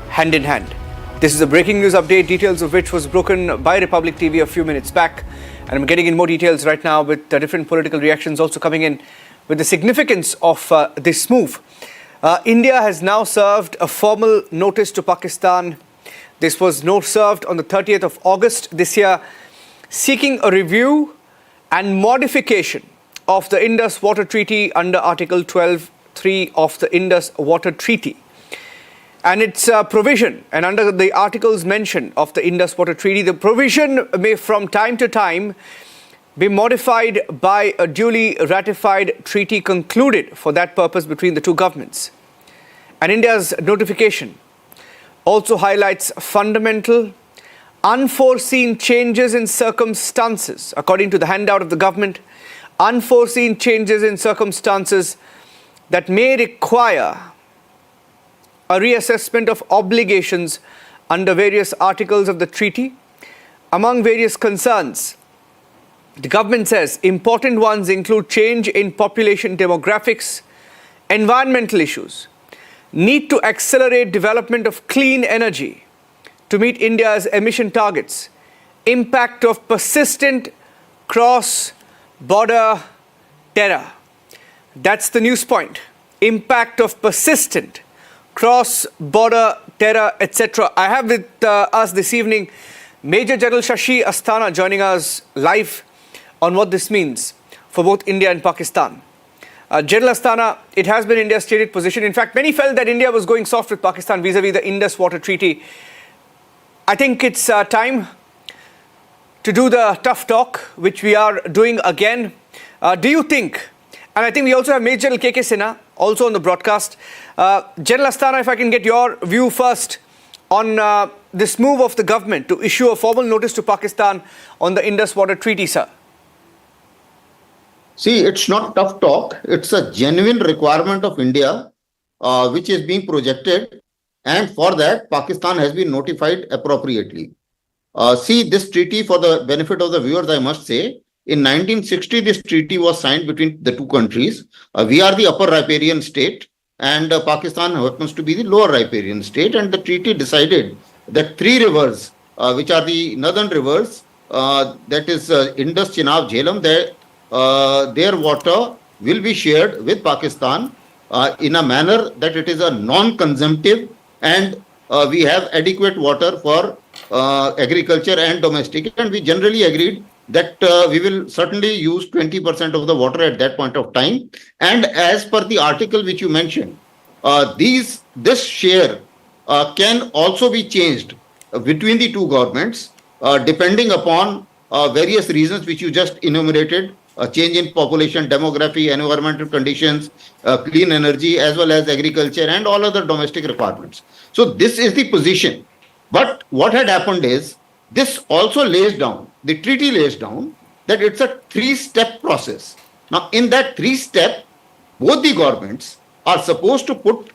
hand in hand. This is a breaking news update, details of which was broken by Republic TV a few minutes back. And I'm getting in more details right now with different political reactions also coming in with the significance of this move. India has now served a formal notice to Pakistan. This was served on the 30th of August this year, seeking a review and modification of the Indus Water Treaty under Article 12(3) of the Indus Water Treaty. And its provision, and under the articles mentioned of the Indus Water Treaty, the provision may from time to time be modified by a duly ratified treaty concluded for that purpose between the two governments. And India's notification also highlights fundamental, unforeseen changes in circumstances, according to the handout of the government, unforeseen changes in circumstances that may require a reassessment of obligations under various articles of the treaty. Among various concerns, the government says important ones include change in population demographics, environmental issues, need to accelerate development of clean energy to meet India's emission targets, impact of persistent cross-border terror. That's the news point. Impact of persistent cross-border terror, etc. I have with us this evening Major General Shashi Asthana joining us live on what this means for both India and Pakistan. General Asthana, it has been India's stated position. In fact, many felt that India was going soft with Pakistan vis-a-vis the Indus Water Treaty. I think it's time to do the tough talk, which we are doing again. Do you think, and I think we also have Major General K.K. Sinha also on the broadcast. General Asthana, if I can get your view first on this move of the government to issue a formal notice to Pakistan on the Indus Water Treaty, sir. See, it's not tough talk. It's a genuine requirement of India, which is being projected. And for that, Pakistan has been notified appropriately. See, this treaty, for the benefit of the viewers, I must say, in 1960, this treaty was signed between the two countries. We are the upper riparian state, and Pakistan happens to be the lower riparian state. And the treaty decided that 3 rivers, which are the northern rivers, that is Indus, Chenab, Jhelum, their water will be shared with Pakistan in a manner that it is a non-consumptive, and we have adequate water for agriculture and domestic. And we generally agreed that we will certainly use 20% of the water at that point of time. And as per the article which you mentioned, this share can also be changed between the two governments depending upon various reasons which you just enumerated, change in population, demography, environmental conditions, clean energy, as well as agriculture and all other domestic requirements. So this is the position. But what had happened is, this also lays down, the treaty lays down that it's a three-step process. Now, in that three-step, both the governments are supposed to put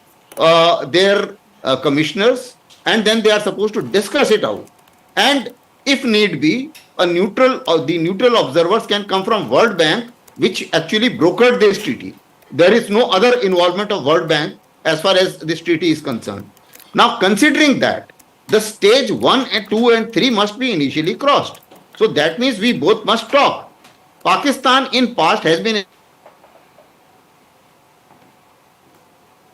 their commissioners, and then they are supposed to discuss it out. And if need be, a neutral or the neutral observers can come from World Bank, which actually brokered this treaty. There is no other involvement of World Bank as far as this treaty is concerned. Now, considering that, the stage 1 and 2 and 3 must be initially crossed. So that means we both must talk. Pakistan in past has been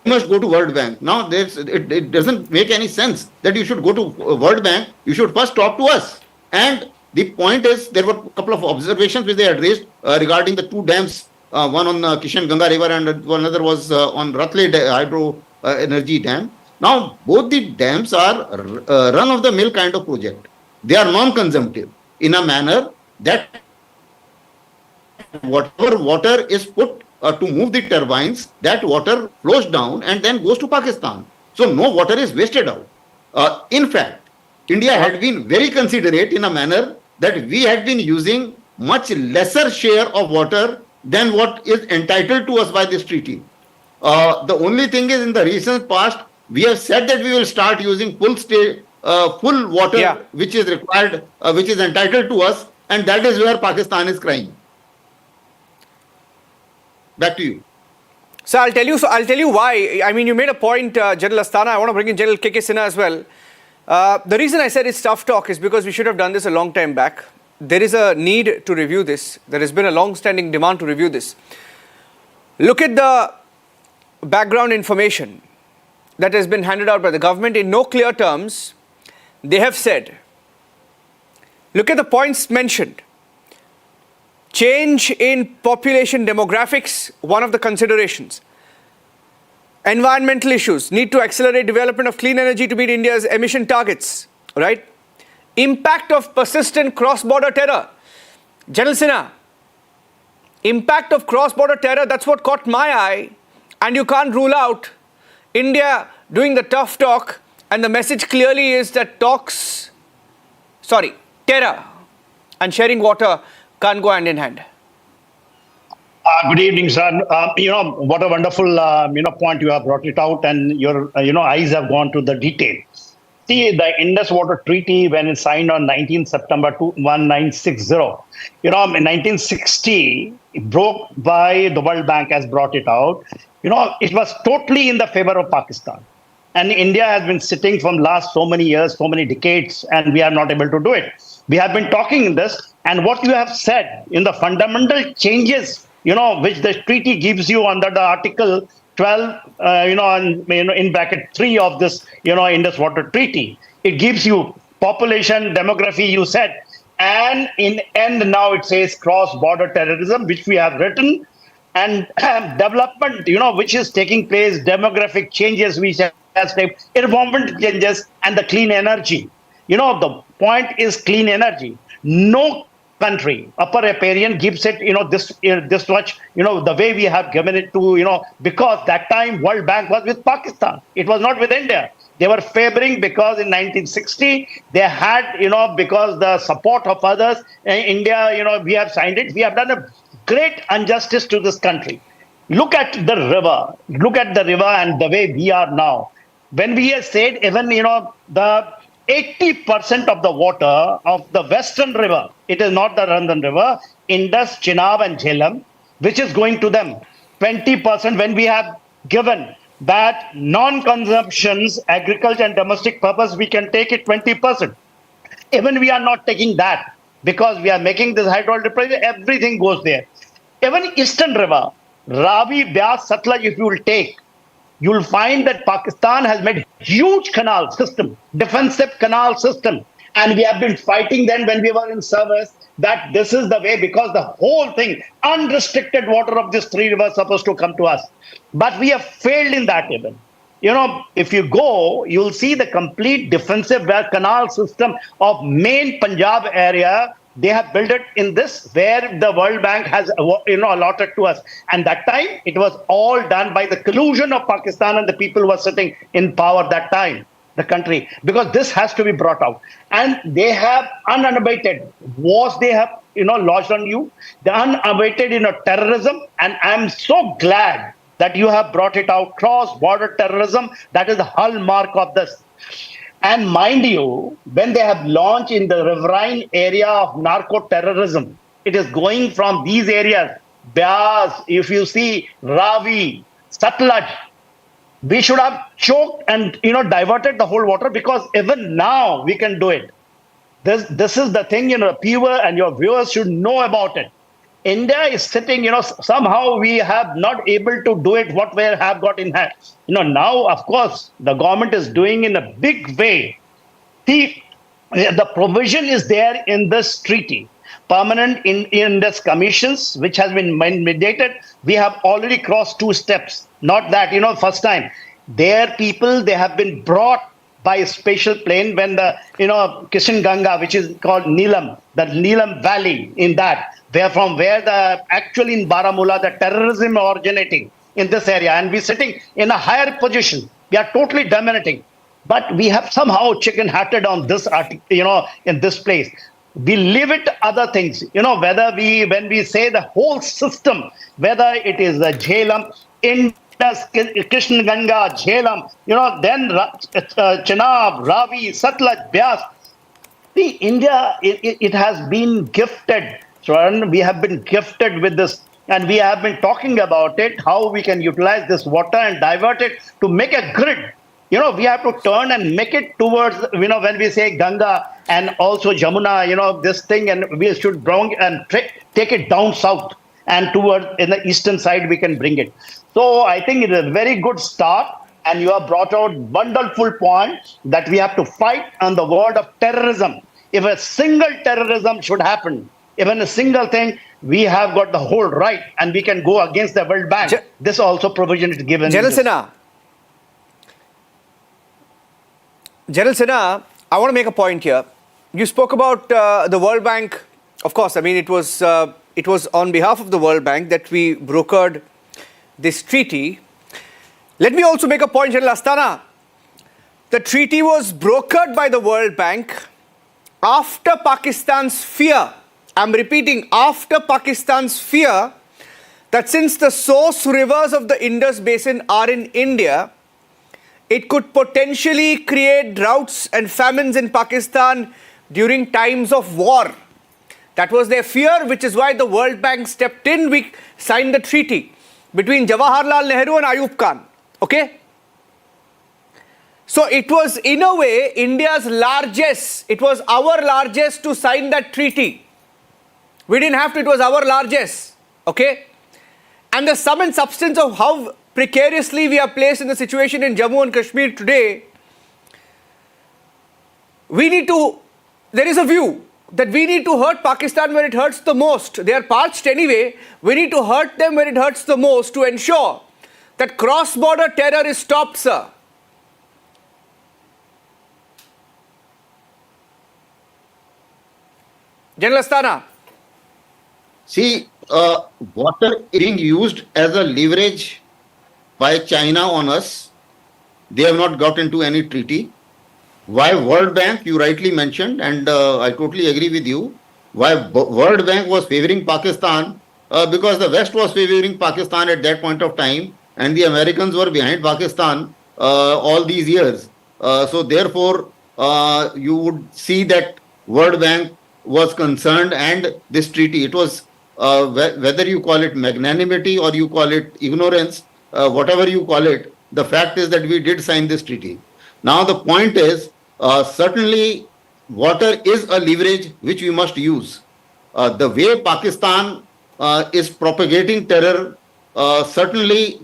must go to World Bank. Now it doesn't make any sense that you should go to World Bank. You should first talk to us. And the point is, there were a couple of observations which they had raised regarding the two dams, one on Kishan Ganga River and one other was on Ratle Hydro Energy Dam. Now, both the dams are run-of-the-mill kind of project. They are non-consumptive in a manner that whatever water is put to move the turbines, that water flows down and then goes to Pakistan. So no water is wasted out. In fact, India had been very considerate in a manner that we had been using much lesser share of water than what is entitled to us by this treaty. The only thing is, in the recent past, we have said that we will start using full water which is required, which is entitled to us, and that is where Pakistan is crying. Back to you. So I'll tell you why. I mean, you made a point, General Asthana. I want to bring in General K.K. Sinha as well. The reason I said it's tough talk is because we should have done this a long time back. There is a need to review this. There has been a long-standing demand to review this. Look at the background information that has been handed out by the government in no clear terms. They have said, look at the points mentioned. Change in population demographics, one of the considerations. Environmental issues, need to accelerate development of clean energy to meet India's emission targets, right? Impact of persistent cross-border terror. General Sinha, impact of cross-border terror, that's what caught my eye. And you can't rule out India doing the tough talk, and the message clearly is that terror and sharing water can't go hand in hand. Good evening, sir. What a wonderful, point you have brought it out, and your, eyes have gone to the detail. See, the Indus Water Treaty, when it signed on 19 September 1960, in 1960, broke by the World Bank has brought it out. It was totally in the favor of Pakistan. And India has been sitting from last so many years, so many decades, and we are not able to do it. We have been talking in this, and what you have said in the fundamental changes, which the treaty gives you under the Article 12, in bracket 3 of this, Indus Water Treaty. It gives you population, demography, you said, and in end now it says cross-border terrorism, which we have written, and development, which is taking place, demographic changes, which has taken, environment changes, and the clean energy. The point is clean energy. No country, upper riparian, gives it, this much, the way we have given it to, because that time World Bank was with Pakistan. It was not with India. They were favoring because in 1960, they had, because the support of others, India, we have signed it. We have done a great injustice to this country. Look at the river. Look at the river and the way we are now. When we have said even, the 80% of the water of the Western River, it is not the Ranjan River, Indus, Chenab and Jhelum, which is going to them. 20% when we have given that non-consumptions, agriculture and domestic purpose, we can take it 20%. Even we are not taking that because we are making this hydroelectric, everything goes there. Even Eastern River, Ravi, Byas, Satluj, if you will take, you will find that Pakistan has made huge canal system, defensive canal system. And we have been fighting then when we were in service that this is the way, because the whole thing, unrestricted water of these three rivers supposed to come to us. But we have failed in that even. If you go, you'll see the complete defensive canal system of main Punjab area They have built it in this where the World Bank has allotted to us. And that time it was all done by the collusion of Pakistan and the people who were sitting in power that time, the country, because this has to be brought out. And they have unabated wars they have lodged on you, the unabated terrorism. And I'm so glad that you have brought it out. Cross-border terrorism, that is the hallmark of this. And mind you, when they have launched in the riverine area of narco-terrorism, it is going from these areas, Beas, if you see, Ravi, Satluj, we should have choked and diverted the whole water, because even now we can do it. This is the thing, people and your viewers should know about it. India is sitting, somehow we have not able to do it what we have got in hand. Now, of course, the government is doing in a big way. The provision is there in this treaty. Permanent Indus commissions, which has been mandated. We have already crossed 2 steps. Not that, first time. Their people, they have been brought by a special plane when the, Kishan Ganga, which is called Neelam, the Neelam Valley in that, where the actually in Baramulla, the terrorism originating in this area, and we're sitting in a higher position. We are totally dominating. But we have somehow chicken-hatted on this, in this place. We leave it to other things, when we say the whole system, whether it is the Jhelum, Indus, Krishna Ganga, Jhelum, then Chenab, Ravi, Satluj, Beas. See, India, it has been gifted. So we have been gifted with this, and we have been talking about it, how we can utilize this water and divert it to make a grid. We have to turn and make it towards, when we say Ganga and also Jamuna, this thing, and we should bring and take it down south, and towards in the eastern side we can bring it. So I think it is a very good start, and you have brought out wonderful points that we have to fight on the world of terrorism. If a single terrorism should happen, even a single thing, we have got the whole right, and we can go against the World Bank. This also provision is given. General Sinha, I want to make a point here. You spoke about the World Bank. Of course, I mean, it was on behalf of the World Bank that we brokered this treaty. Let me also make a point, General Astana. The treaty was brokered by the World Bank after Pakistan's fear. I'm repeating, after Pakistan's fear that since the source rivers of the Indus basin are in India, it could potentially create droughts and famines in Pakistan during times of war. That was their fear, which is why the World Bank stepped in. We signed the treaty between Jawaharlal Nehru and Ayub Khan. Okay? So it was, in a way, India's largest. It was our largest to sign that treaty. We didn't have to, it was our largest. Okay? And the sum and substance of how precariously we are placed in the situation in Jammu and Kashmir today, there is a view that we need to hurt Pakistan where it hurts the most. They are parched anyway. We need to hurt them where it hurts the most to ensure that cross-border terror is stopped, sir. General Astana. See, water being used as a leverage by China on us. They have not got into any treaty. Why World Bank, you rightly mentioned, and I totally agree with you. Why World Bank was favoring Pakistan? Because the West was favoring Pakistan at that point of time, and the Americans were behind Pakistan all these years. So therefore, you would see that World Bank was concerned, and this treaty, it was, whether you call it magnanimity or you call it ignorance, whatever you call it, the fact is that we did sign this treaty. Now the point is, certainly water is a leverage which we must use. The way Pakistan is propagating terror, certainly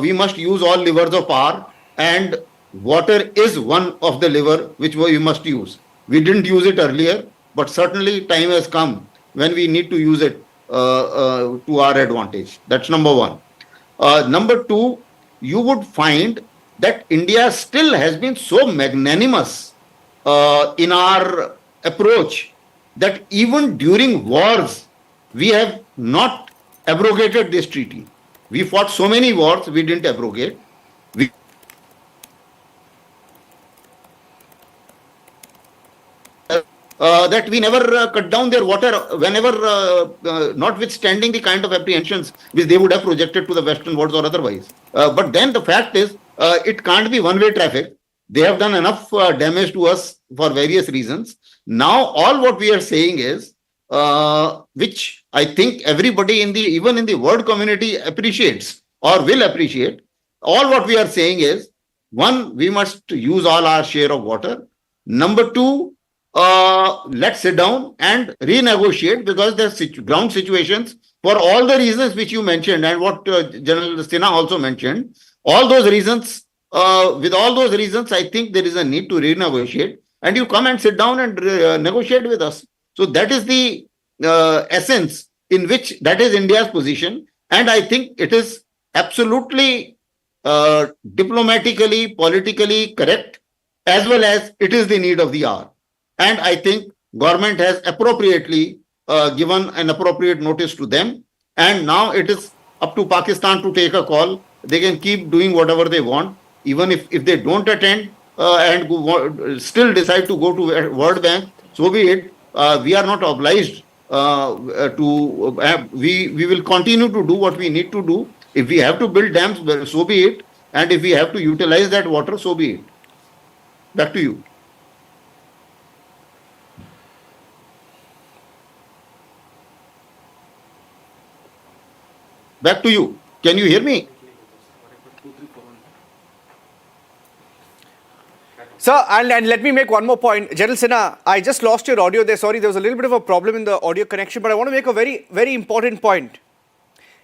we must use all levers of power, and water is one of the lever which we must use. We didn't use it earlier, but certainly time has come when we need to use it to our advantage. That's number one. Number two, you would find that India still has been so magnanimous in our approach that even during wars, we have not abrogated this treaty. We fought so many wars, we didn't abrogate. That we never cut down their water whenever, notwithstanding the kind of apprehensions which they would have projected to the western world or otherwise. But then the fact is, it can't be one-way traffic. They have done enough damage to us for various reasons. Now, all what we are saying is, which I think everybody even in the world community appreciates or will appreciate. All what we are saying is, one, we must use all our share of water. Number two, let's sit down and renegotiate, because the ground situations, for all the reasons which you mentioned and what General Sinha also mentioned, all those reasons, with all those reasons, I think there is a need to renegotiate, and you come and sit down and negotiate with us. So that is the essence in which that is India's position, and I think it is absolutely diplomatically, politically correct, as well as it is the need of the hour. And I think government has appropriately given an appropriate notice to them. And now it is up to Pakistan to take a call. They can keep doing whatever they want, even if they don't attend and still decide to go to World Bank, so be it. We are not obliged we will continue to do what we need to do. If we have to build dams, well, so be it. And if we have to utilize that water, so be it. Back to you. Back to you. Can you hear me? Sir, and let me make one more point. General Sinha, I just lost your audio there. Sorry, there was a little bit of a problem in the audio connection, but I want to make a very, very important point.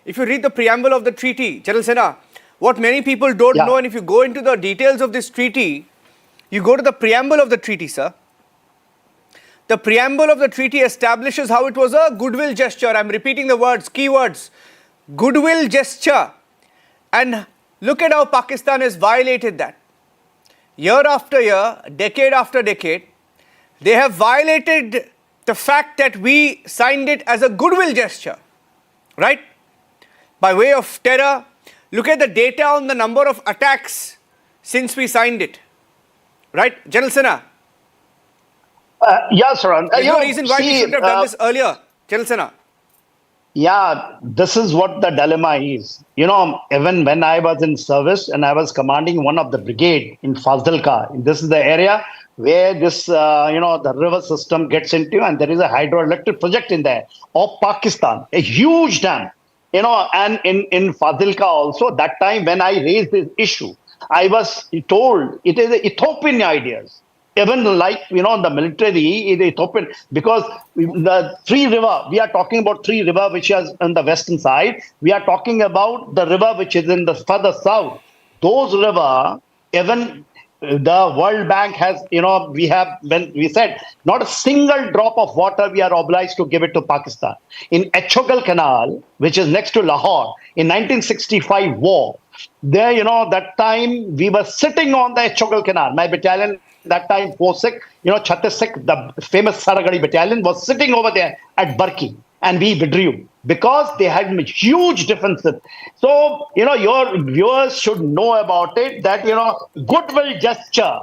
If you read the preamble of the treaty, General Sinha, what many people don't know, and if you go into the details of this treaty, you go to the preamble of the treaty, sir. The preamble of the treaty establishes how it was a goodwill gesture. I'm repeating the words, keywords. Goodwill gesture. And look at how Pakistan has violated that. Year after year, decade after decade, they have violated the fact that we signed it as a goodwill gesture, right? By way of terror. Look at the data on the number of attacks since we signed it, right? General Sinha? Yes, sir. There's no reason why we shouldn't have done this earlier, General Sinha. Yeah, this is what the dilemma is. You know, even when I was in service and I was commanding one of the brigade in Fazilka, this is the area where this, the river system gets into, and there is a hydroelectric project in there of Pakistan, a huge dam. You know, and in Fazilka also, that time when I raised this issue, I was told it is Ethiopian ideas. Even like, the military, the Ethiopian, because the three river, we are talking about three river which is on the western side. We are talking about the river which is in the further south. Those river, even the World Bank has, we have, when we said, not a single drop of water we are obliged to give it to Pakistan. In Electoral Canal, which is next to Lahore, in 1965 war, there, that time we were sitting on the Electoral Canal. My battalion, that time, 4-6, Chhattisgarh, the famous Saragadi battalion, was sitting over there at Barki, and we withdrew because they had huge differences. So, your viewers should know about it, that, goodwill gesture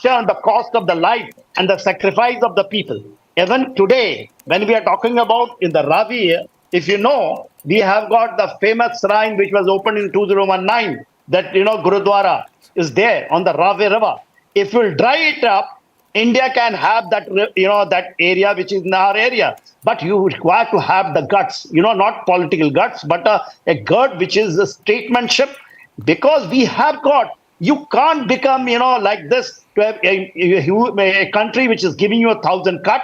and the cost of the life and the sacrifice of the people. Even today, when we are talking about in the Ravi, if you know, we have got the famous shrine which was opened in 2019, that, Gurudwara is there on the Ravi River. If we'll dry it up, India can have that, that area which is in our area. But you require to have the guts, not political guts, but a gut which is a statesmanship, because we have got, you can't become, like this, to have a country which is giving you 1,000 cut,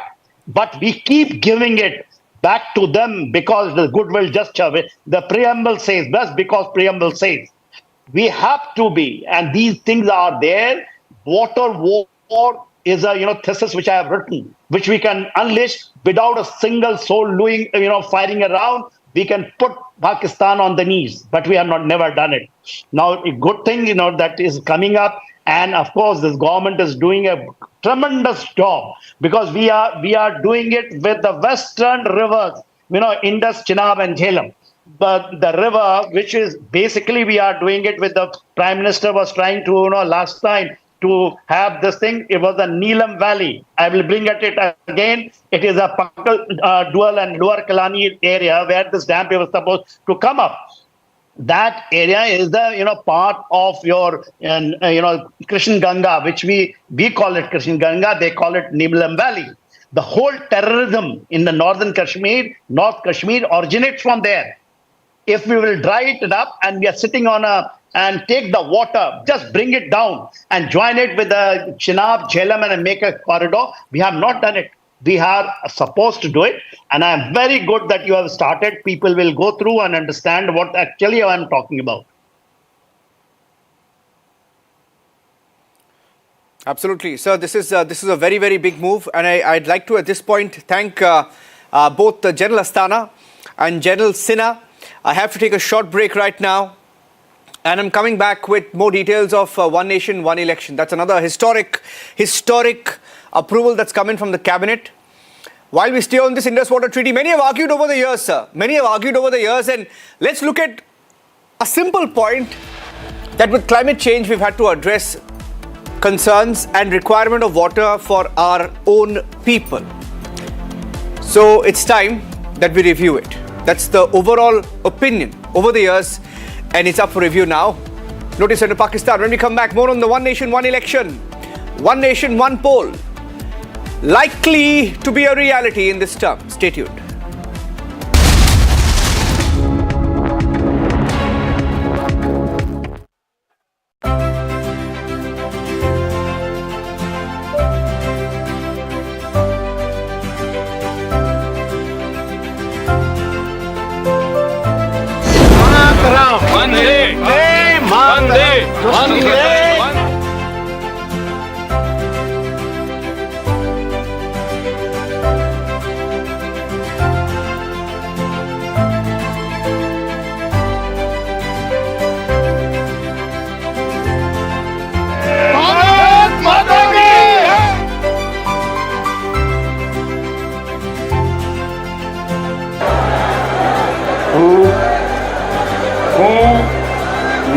but we keep giving it back to them because the goodwill gesture, the preamble says, that's because preamble says. We have to be, and these things are there. Water war is a thesis which I have written, which we can unleash without a single soul doing firing around. We can put Pakistan on the knees, but we have never done it. Now, a good thing that is coming up, And of course, this government is doing a tremendous job because we are doing it with the western rivers, Indus, Chenab, and Jhelum. But the river, which is basically we are doing it with the Prime Minister was trying to, last time to have this thing. It was the Neelam Valley. I will bring at it again. It is a Pakal, Dual and Lower Kalani area where this dam was supposed to come up. That area is the part of your Krishan Ganga, which we call it Krishan Ganga. They call it Neelam Valley. The whole terrorism in the northern Kashmir, North Kashmir, originates from there. If we will dry it up and we are sitting on and take the water, just bring it down and join it with the Chenab, Jhelum and make a corridor. We have not done it. We are supposed to do it. And I am very good that you have started. People will go through and understand what actually I am talking about. Absolutely. Sir, this is a very, very big move. And I'd like to, at this point, thank both General Asthana and General Sinha. I have to take a short break right now. And I'm coming back with more details of One Nation, One Election. That's another historic approval that's come in from the cabinet. While we stay on this Indus Water Treaty, many have argued over the years, sir. Many have argued over the years. And let's look at a simple point that with climate change, we've had to address concerns and requirement of water for our own people. So it's time that we review it. That's the overall opinion over the years, and it's up for review now. Notice into Pakistan. When we come back, more on the One Nation, One Election, One Nation, One Poll. Likely to be a reality in this term. Stay tuned.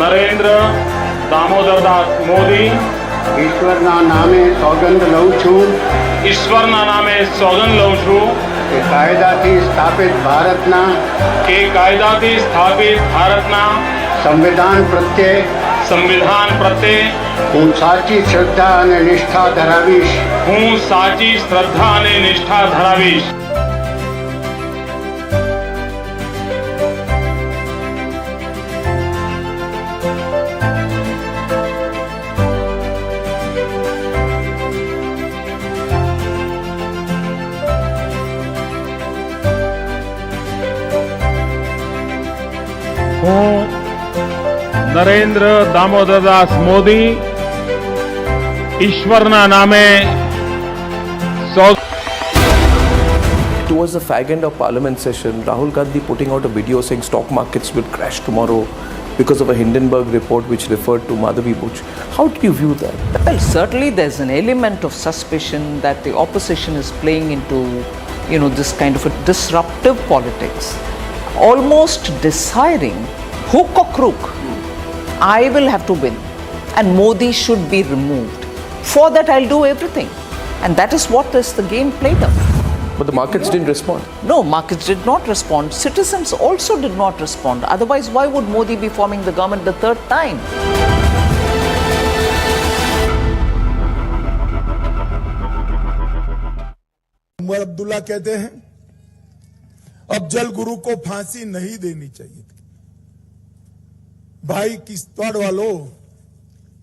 Narendra Damodardas Modi ઈશ્વરના નામે સોગંદ લઉં છું ઈશ્વરના નામે સોગંદ લઉં છું કે કાયદાથી સ્થાપિત ભારતના સંવિધાન પ્રત્યે હું સાચી શ્રદ્ધા અને નિષ્ઠા ધરાવીશ હું નરેન્દ્ર દામોદરદાસ મોદી ઈશ્વરના નામે Towards the fag end of Parliament session, Rahul Gandhi putting out a video saying stock markets will crash tomorrow because of a Hindenburg report which referred to Madhavi Buch. How do you view that? Well, certainly there's an element of suspicion that the opposition is playing into, this kind of a disruptive politics, almost deciding hook or crook, I will have to win and Modi should be removed. For that, I'll do everything. And that is what is the game played out. But the markets didn't respond. No, markets did not respond. Citizens also did not respond. Otherwise, why would Modi be forming the government the third time? Omar Abdullah कहते हैं अब जल गुरु को फांसी नहीं देनी चाहिए थी। भाई किश्तवाड़ वालों,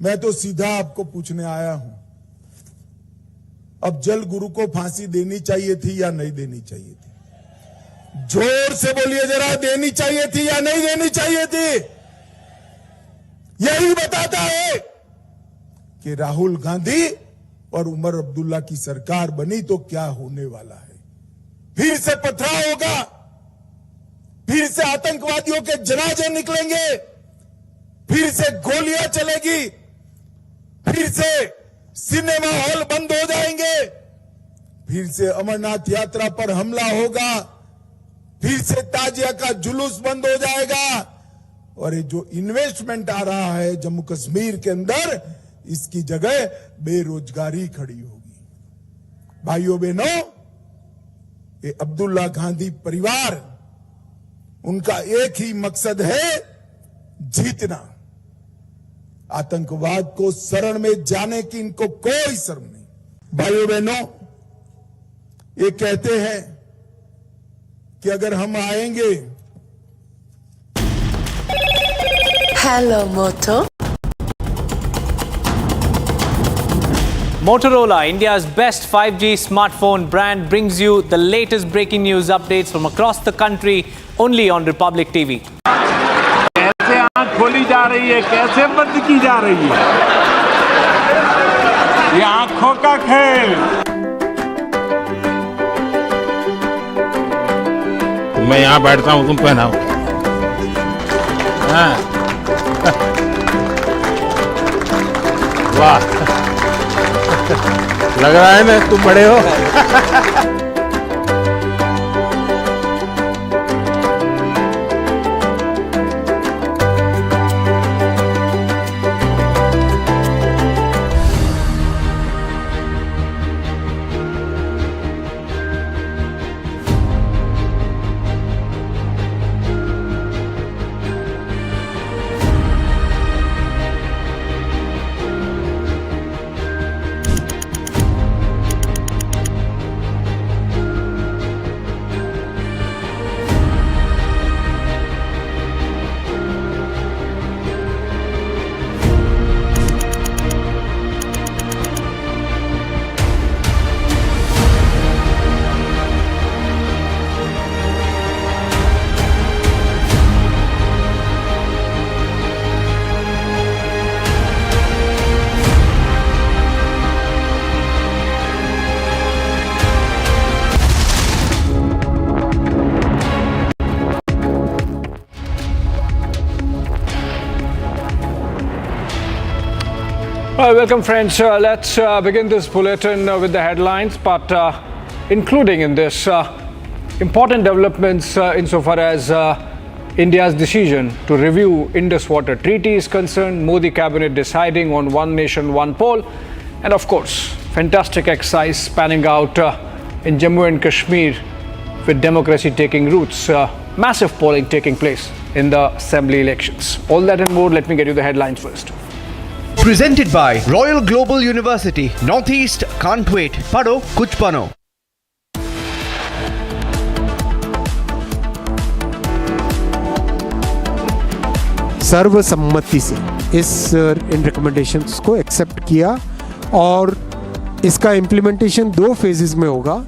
मैं तो सीधा आपको पूछने आया हूं, अब जल गुरु को फांसी देनी चाहिए थी या नहीं देनी चाहिए थी? जोर से बोलिए जरा, देनी चाहिए थी या नहीं देनी चाहिए थी? यही बताता है कि राहुल गांधी और उमर अब्दुल्ला की सरकार बनी तो क्या होने वाला है। फिर से पथराव होगा, फिर से आतंकवादियों के जनाजे निकलेंगे, फिर से गोलियां चलेगी, फिर से सिनेमा हॉल बंद हो जाएंगे, फिर से अमरनाथ यात्रा पर हमला होगा, फिर से ताजिया का जुलूस बंद हो जाएगा और ये जो इन्वेस्टमेंट आ रहा है जम्मू कश्मीर के अंदर, इसकी जगह बेरोजगारी खड़ी होगी। भाइयों बहनों, ये अब्दुल्ला गांधी परिवार, उनका एक ही मकसद है, जीतना। आतंकवाद को शरण में जाने की इनको कोई शर्म नहीं। भाइयों बहनों, ये कहते हैं कि अगर हम आएंगे। Hello motto. Motorola, India's best 5G smartphone brand, brings you the latest breaking news updates from across the country only on Republic TV. कैसे आंख खोली जा रही है, कैसे बंद की जा रही है, ये आंखों का खेल। मैं यहाँ बैठता हूँ, तुम पहनाओ। हाँ। वाह, लग रहा है ना तुम बड़े हो। Welcome friends, let's begin this bulletin with the headlines, but including in this important developments insofar as India's decision to review Indus water treaty is concerned, Modi cabinet deciding on one nation, one poll, and of course, fantastic exercise spanning out in Jammu and Kashmir with democracy taking roots, massive polling taking place in the assembly elections. All that and more, let me get you the headlines first. Presented by Royal Global University, Northeast can't wait. Pado kuch bano. सर्वसम्मति से इन recommendations को accept किया और इसका implementation 2 phases में होगा।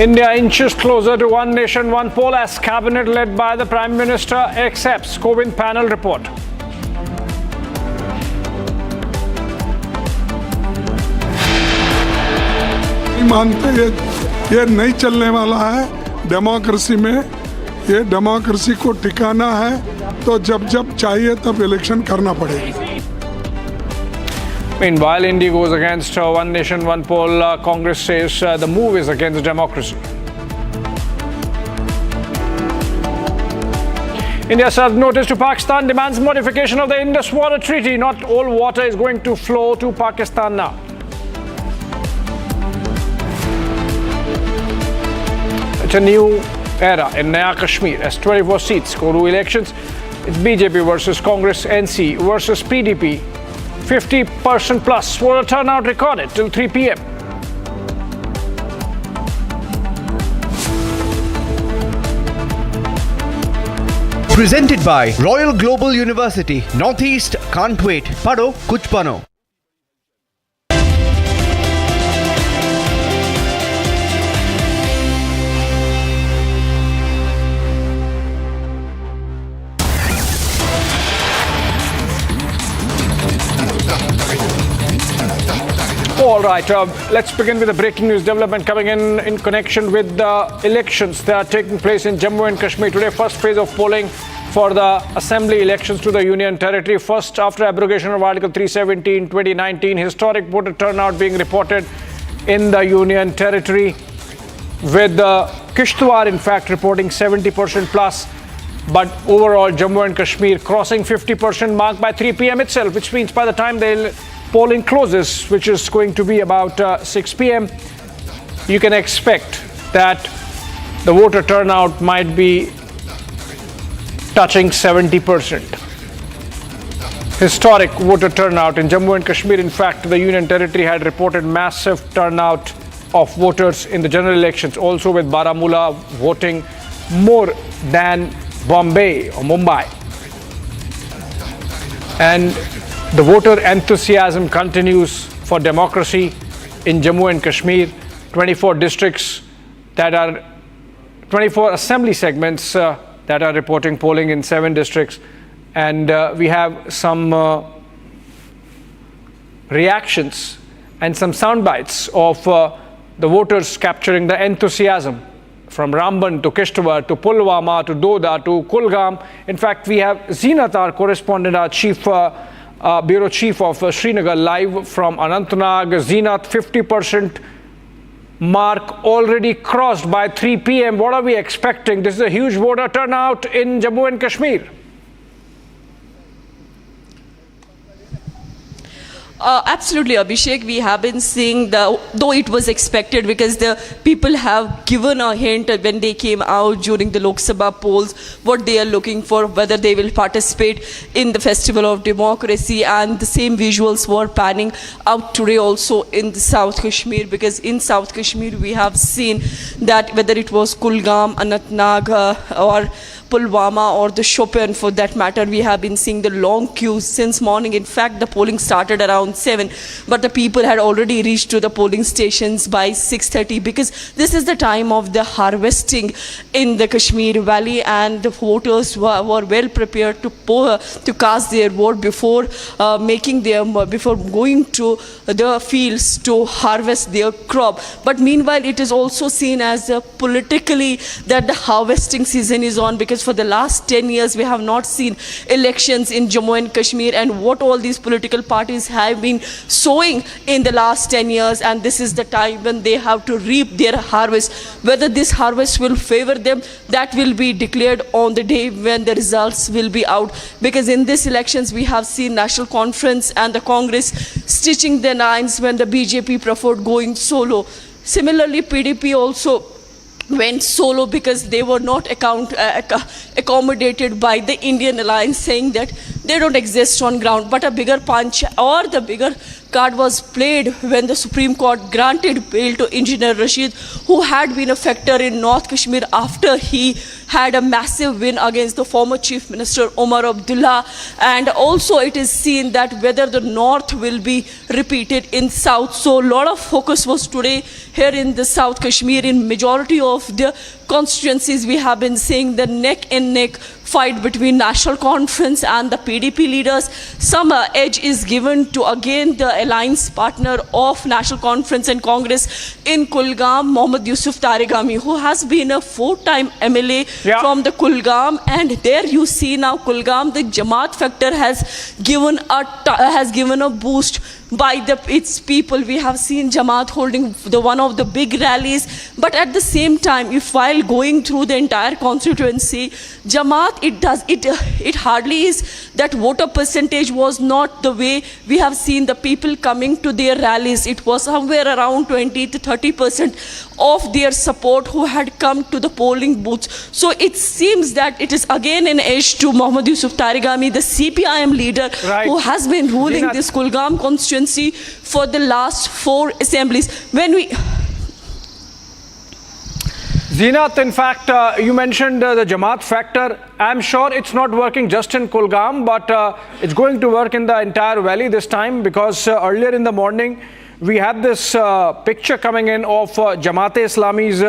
India inches closer to one nation, one poll as cabinet led by the Prime Minister accepts Kovind panel report. नहीं मानते, ये नहीं चलने वाला है डेमोक्रेसी में। ये डेमोक्रेसी को टिकाना है तो जब जब चाहिए तब इलेक्शन करना पड़ेगा। Meanwhile, India goes against one nation, one poll. Congress says the move is against democracy. India served notice to Pakistan, demands modification of the Indus water treaty. Not all water is going to flow to Pakistan now. It's a new era in Naya Kashmir as 24 seats go to elections. It's BJP versus Congress, NC versus PDP. 50% plus voter turnout recorded till 3 p.m. Presented by Royal Global University, Northeast can't wait. Pado kuch bano. All right, let's begin with the breaking news development coming in connection with the elections that are taking place in Jammu and Kashmir. Today, first phase of polling for the assembly elections to the Union Territory. First, after abrogation of Article 370 in 2019, historic voter turnout being reported in the Union Territory, with Kishtwar, in fact, reporting 70% plus. But overall, Jammu and Kashmir crossing 50% mark by 3 p.m. itself, which means by the time the polling closes, which is going to be about 6 p.m., you can expect that the voter turnout might be touching 70%. Historic voter turnout in Jammu and Kashmir. In fact, the Union Territory had reported massive turnout of voters in the general elections, also with Baramulla voting more than Bombay or Mumbai. And the voter enthusiasm continues for democracy in Jammu and Kashmir. 24 districts that are 24 assembly segments that are reporting polling in 7 districts. And we have some reactions and some sound bites of the voters capturing the enthusiasm from Ramban to Kishtwar to Pulwama to Doda to Kulgam. In fact, we have Zeenat, our correspondent, our bureau chief of Srinagar, live from Anantnag. Zeenat, 50% mark already crossed by 3 p.m. What are we expecting? This is a huge voter turnout in Jammu and Kashmir. Absolutely, Abhishek. We have been seeing, though it was expected, because the people have given a hint when they came out during the Lok Sabha polls, what they are looking for, whether they will participate in the Festival of Democracy, and the same visuals were panning out today also in the South Kashmir, because in South Kashmir we have seen that whether it was Kulgam, Anantnag or Pulwama or the Shopian for that matter, we have been seeing the long queues since morning. In fact, the polling started around 7, but the people had already reached to the polling stations by 6:30, because this is the time of the harvesting in the Kashmir Valley, and the voters were well prepared to cast their vote before before going to the fields to harvest their crop. But meanwhile, it is also seen as politically that the harvesting season is on, because for the last 10 years we have not seen elections in Jammu and Kashmir, and what all these political parties have been sowing in the last 10 years, and this is the time when they have to reap their harvest. Whether this harvest will favor them, that will be declared on the day when the results will be out, because in these elections we have seen National Conference and the Congress stitching their lines when the BJP preferred going solo. Similarly, PDP also went solo because they were not accommodated by the Indian alliance, saying that they don't exist on ground. But a bigger punch or the bigger card was played when the Supreme Court granted bail to Engineer Rashid, who had been a factor in North Kashmir after he had a massive win against the former Chief Minister Omar Abdullah. And also it is seen that whether the North will be repeated in South. So a lot of focus was today here in the South Kashmir. In majority of the constituencies, we have been seeing the neck and neck fight between National Conference and the PDP leaders. Some edge is given to again the alliance partner of National Conference and Congress in Kulgam, Mohammad Yusuf Tarigami, who has been a 4-time MLA from the Kulgam. And there you see now Kulgam, the Jamaat factor has given a boost by its people. We have seen Jamaat holding one of the big rallies, but at the same time, if while going through the entire constituency, Jamaat, it hardly is that voter percentage was not the way we have seen the people coming to their rallies. It was somewhere around 20 to 30% of their support who had come to the polling booths. So it seems that it is again an edge to Mohammad Yusuf Tarigami, the CPIM leader, who has been ruling this Kulgam constituency for the last 4 assemblies. Zeenat, in fact, you mentioned the Jamaat factor. I'm sure it's not working just in Kulgam, but it's going to work in the entire valley this time, because earlier in the morning we had this picture coming in of Jamaat-e-Islami's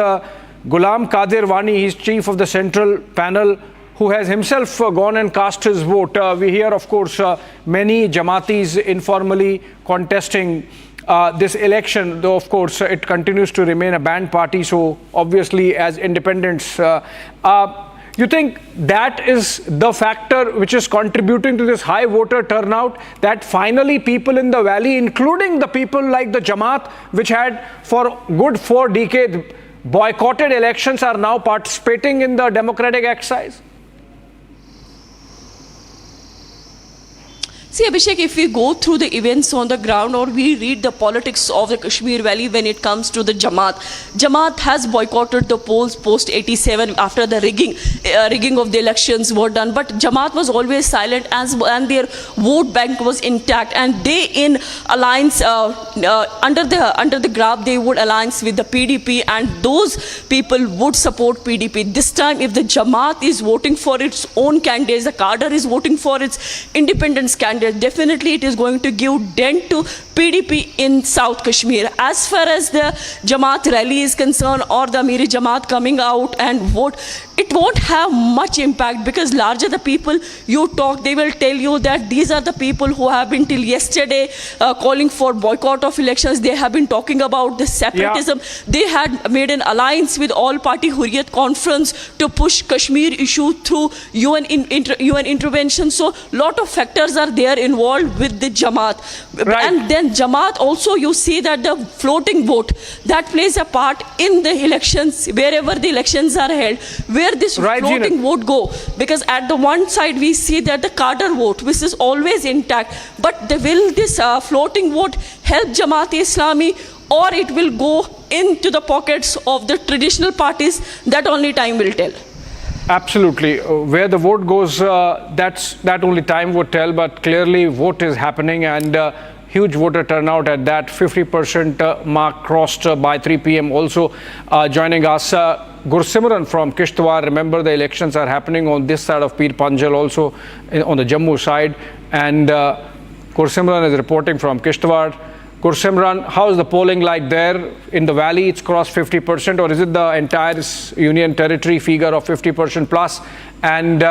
Ghulam Qadir Wani. He's chief of the central panel, who has himself gone and cast his vote. We hear, of course, many Jamaatis informally contesting this election, though of course it continues to remain a banned party. So obviously as independents, You think that is the factor which is contributing to this high voter turnout, that finally people in the valley, including the people like the Jamaat, which had for good 4 decades boycotted elections, are now participating in the democratic exercise? See, Abhishek, if we go through the events on the ground or we read the politics of the Kashmir Valley when it comes to the Jamaat has boycotted the polls post 87 after the rigging of the elections were done. But Jamaat was always silent and their vote bank was intact. And they in alliance, under the graph, they would alliance with the PDP, and those people would support PDP. This time, if the Jamaat is voting for its own candidates, the cadre is voting for its independence candidates, definitely it is going to give dent to PDP in South Kashmir. As far as the Jamaat rally is concerned, or the Amiri Jamaat coming out and vote, it won't have much impact, because larger the people you talk, they will tell you that these are the people who have been till yesterday calling for boycott of elections. They have been talking about the separatism. Yeah. They had made an alliance with All Party Hurriyat Conference to push Kashmir issue through UN intervention. So lot of factors are there involved with the Jamaat. Right. And then Jamaat also, you see that the floating vote, that plays a part in the elections, wherever the elections are held, where this floating vote go. Because at the one side we see that the cadre vote, which is always intact, but will this floating vote help Jamaat-e-Islami, or it will go into the pockets of the traditional parties? That only time will tell. Absolutely. Where the vote goes, that only time would tell, but clearly vote is happening, and huge voter turnout at that 50% mark crossed by 3 p.m. Also joining us, Gursimran from Kishtwar. Remember, the elections are happening on this side of Pir Panjal, also on the Jammu side, and Gursimran is reporting from Kishtwar. Gursimran, how is the polling like there in the valley? It's crossed 50%, or is it the entire union territory figure of 50% plus? And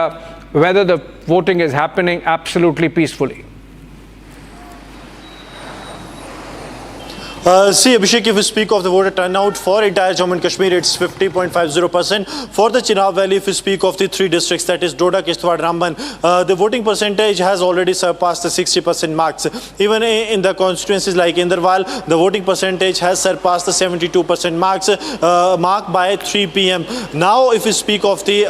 whether the voting is happening absolutely peacefully? See, Abhishek, if we speak of the voter turnout for entire Jammu and Kashmir, it's 50.50%. For the Chenab Valley, if we speak of the 3 districts, that is Doda, Kishtwar, Ramban, the voting percentage has already surpassed the 60% marks. Even in the constituencies like Inderwal, the voting percentage has surpassed the 72% mark by 3 p.m. Now, if we speak of the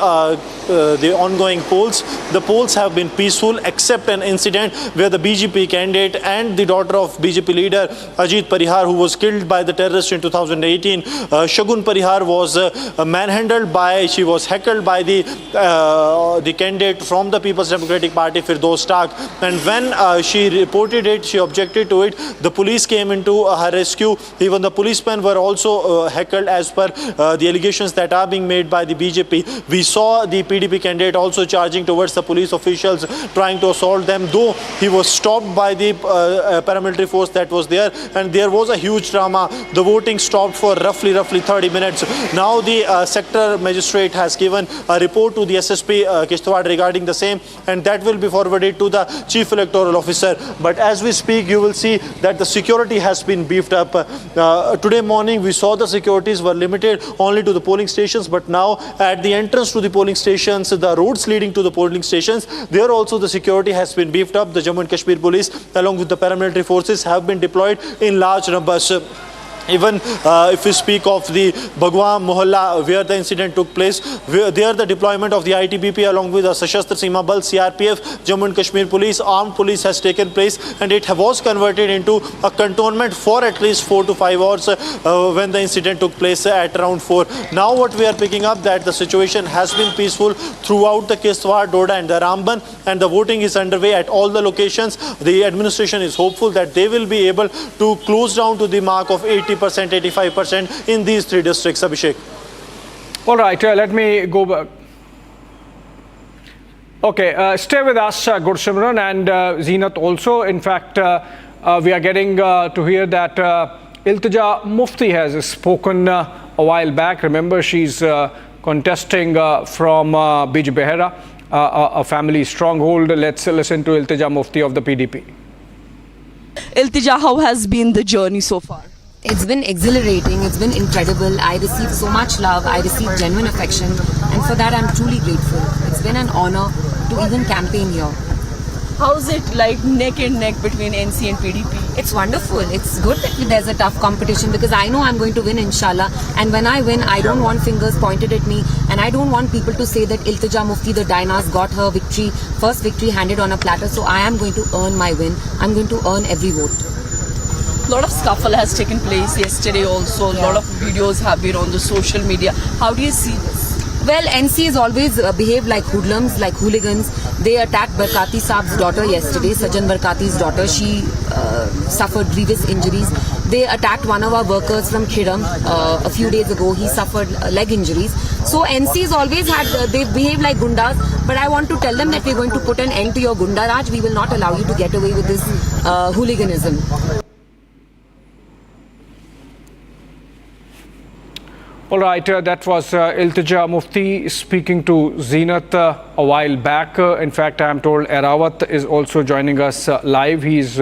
ongoing polls, the polls have been peaceful, except an incident where the BJP candidate and the daughter of BJP leader Ajit Parihar, who was killed by the terrorists in 2018. Shagun Parihar was she was heckled by the candidate from the People's Democratic Party, Firdaus Taq. And when she reported it, she objected to it, the police came into her rescue. Even the policemen were also heckled as per the allegations that are being made by the BJP. We saw the PDP candidate also charging towards the police officials, trying to assault them, though he was stopped by the paramilitary force that was there, and there was a huge drama. The voting stopped for roughly 30 minutes. Now the sector magistrate has given a report to the SSP Kishtwar regarding the same, and that will be forwarded to the chief electoral officer. But as we speak, you will see that the security has been beefed up. Today morning we saw the securities were limited only to the polling stations, but now at the entrance to the polling stations, the roads leading to the polling stations, there also the security has been beefed up. The Jammu and Kashmir police along with the paramilitary forces have been deployed in large numbers. Even if we speak of the Bhagwan Mohalla, where the incident took place, there the deployment of the ITBP along with the Sashastra Seema Bal, CRPF, Jammu and Kashmir police, armed police has taken place, and it was converted into a cantonment for at least 4 to 5 hours when the incident took place at around 4. Now what we are picking up, that the situation has been peaceful throughout the Kishtwar, Doda and the Ramban, and the voting is underway at all the locations. The administration is hopeful that they will be able to close down to the mark of 80%, 85% in these 3 districts, Abhishek. All right, let me go back. Okay, stay with us, Gursimran and Zeenat also. In fact, we are getting to hear that Iltija Mufti has spoken a while back. Remember, she's contesting from Bij Behera, a family stronghold. Let's listen to Iltija Mufti of the PDP. Iltija, how has been the journey so far? It's been exhilarating, it's been incredible. I received so much love, I received genuine affection, and for that I'm truly grateful. It's been an honor to even campaign here. How's it like neck and neck between NC and PDP? It's wonderful. It's good that there's a tough competition because I know I'm going to win, inshallah. And when I win, I don't want fingers pointed at me, and I don't want people to say that Iltija Mufti, the Dinah's, got her victory, first victory handed on a platter. So I am going to earn my win. I'm going to earn every vote. A lot of scuffle has taken place yesterday also. A lot of videos have been on the social media. How do you see this? Well, NC has always behaved like hoodlums, like hooligans. They attacked Barkati Saab's daughter yesterday, Sajan Barkati's daughter. She suffered grievous injuries. They attacked one of our workers from Khiram a few days ago. He suffered leg injuries. So NC has always had, they behave like gundas. But I want to tell them that we're going to put an end to your gunda raj. We will not allow you to get away with this hooliganism. All right, that was Iltija Mufti speaking to Zeenat a while back. In fact, I am told Erawat is also joining us live. He's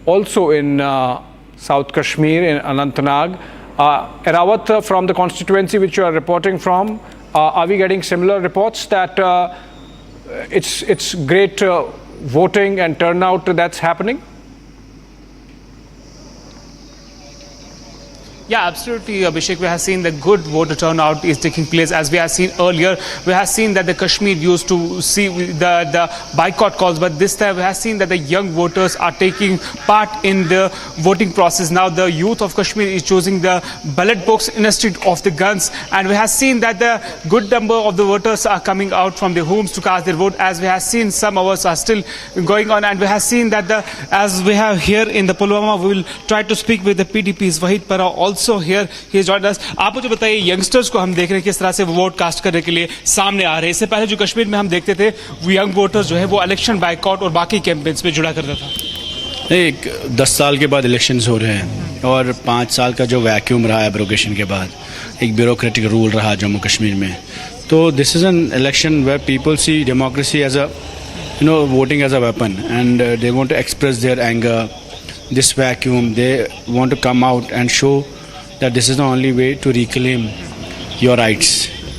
also in South Kashmir, in Anantnag. Erawat, from the constituency which you are reporting from, are we getting similar reports that it's great voting and turnout that's happening? Yeah, absolutely, Abhishek. We have seen the good voter turnout is taking place. As we have seen earlier, we have seen that the Kashmir used to see the boycott calls, but this time we have seen that the young voters are taking part in the voting process. Now the youth of Kashmir is choosing the ballot box instead of the guns, and we have seen that the good number of the voters are coming out from their homes to cast their vote. As we have seen, some hours are still going on, and we have seen that as we have here in the Pulwama, we will try to speak with the PDP's Wahid Para also here. He has joined us. आप मुझे बताइए, youngsters को हम देख रहे हैं किस तरह से वोट कास्ट करने के लिए सामने आ रहे हैं. इससे पहले जो कश्मीर में हम देखते थे, वो यंग वोटर्स जो है वो इलेक्शन बाइकआउट और बाकी कैंपेन्स में जुड़ा करता था. एक 10 साल के बाद इलेक्शंस हो रहे हैं और 5 साल का जो वैक्यूम रहा है एब्रोगेशन के बाद, एक ब्यूरोक्रेटिक रूल रहा जम्मू कश्मीर में, तो this is an election where people see democracy as a voting as a weapon and they want to express their anger. This vacuum, they want to come out and show that this is the only way to reclaim your rights.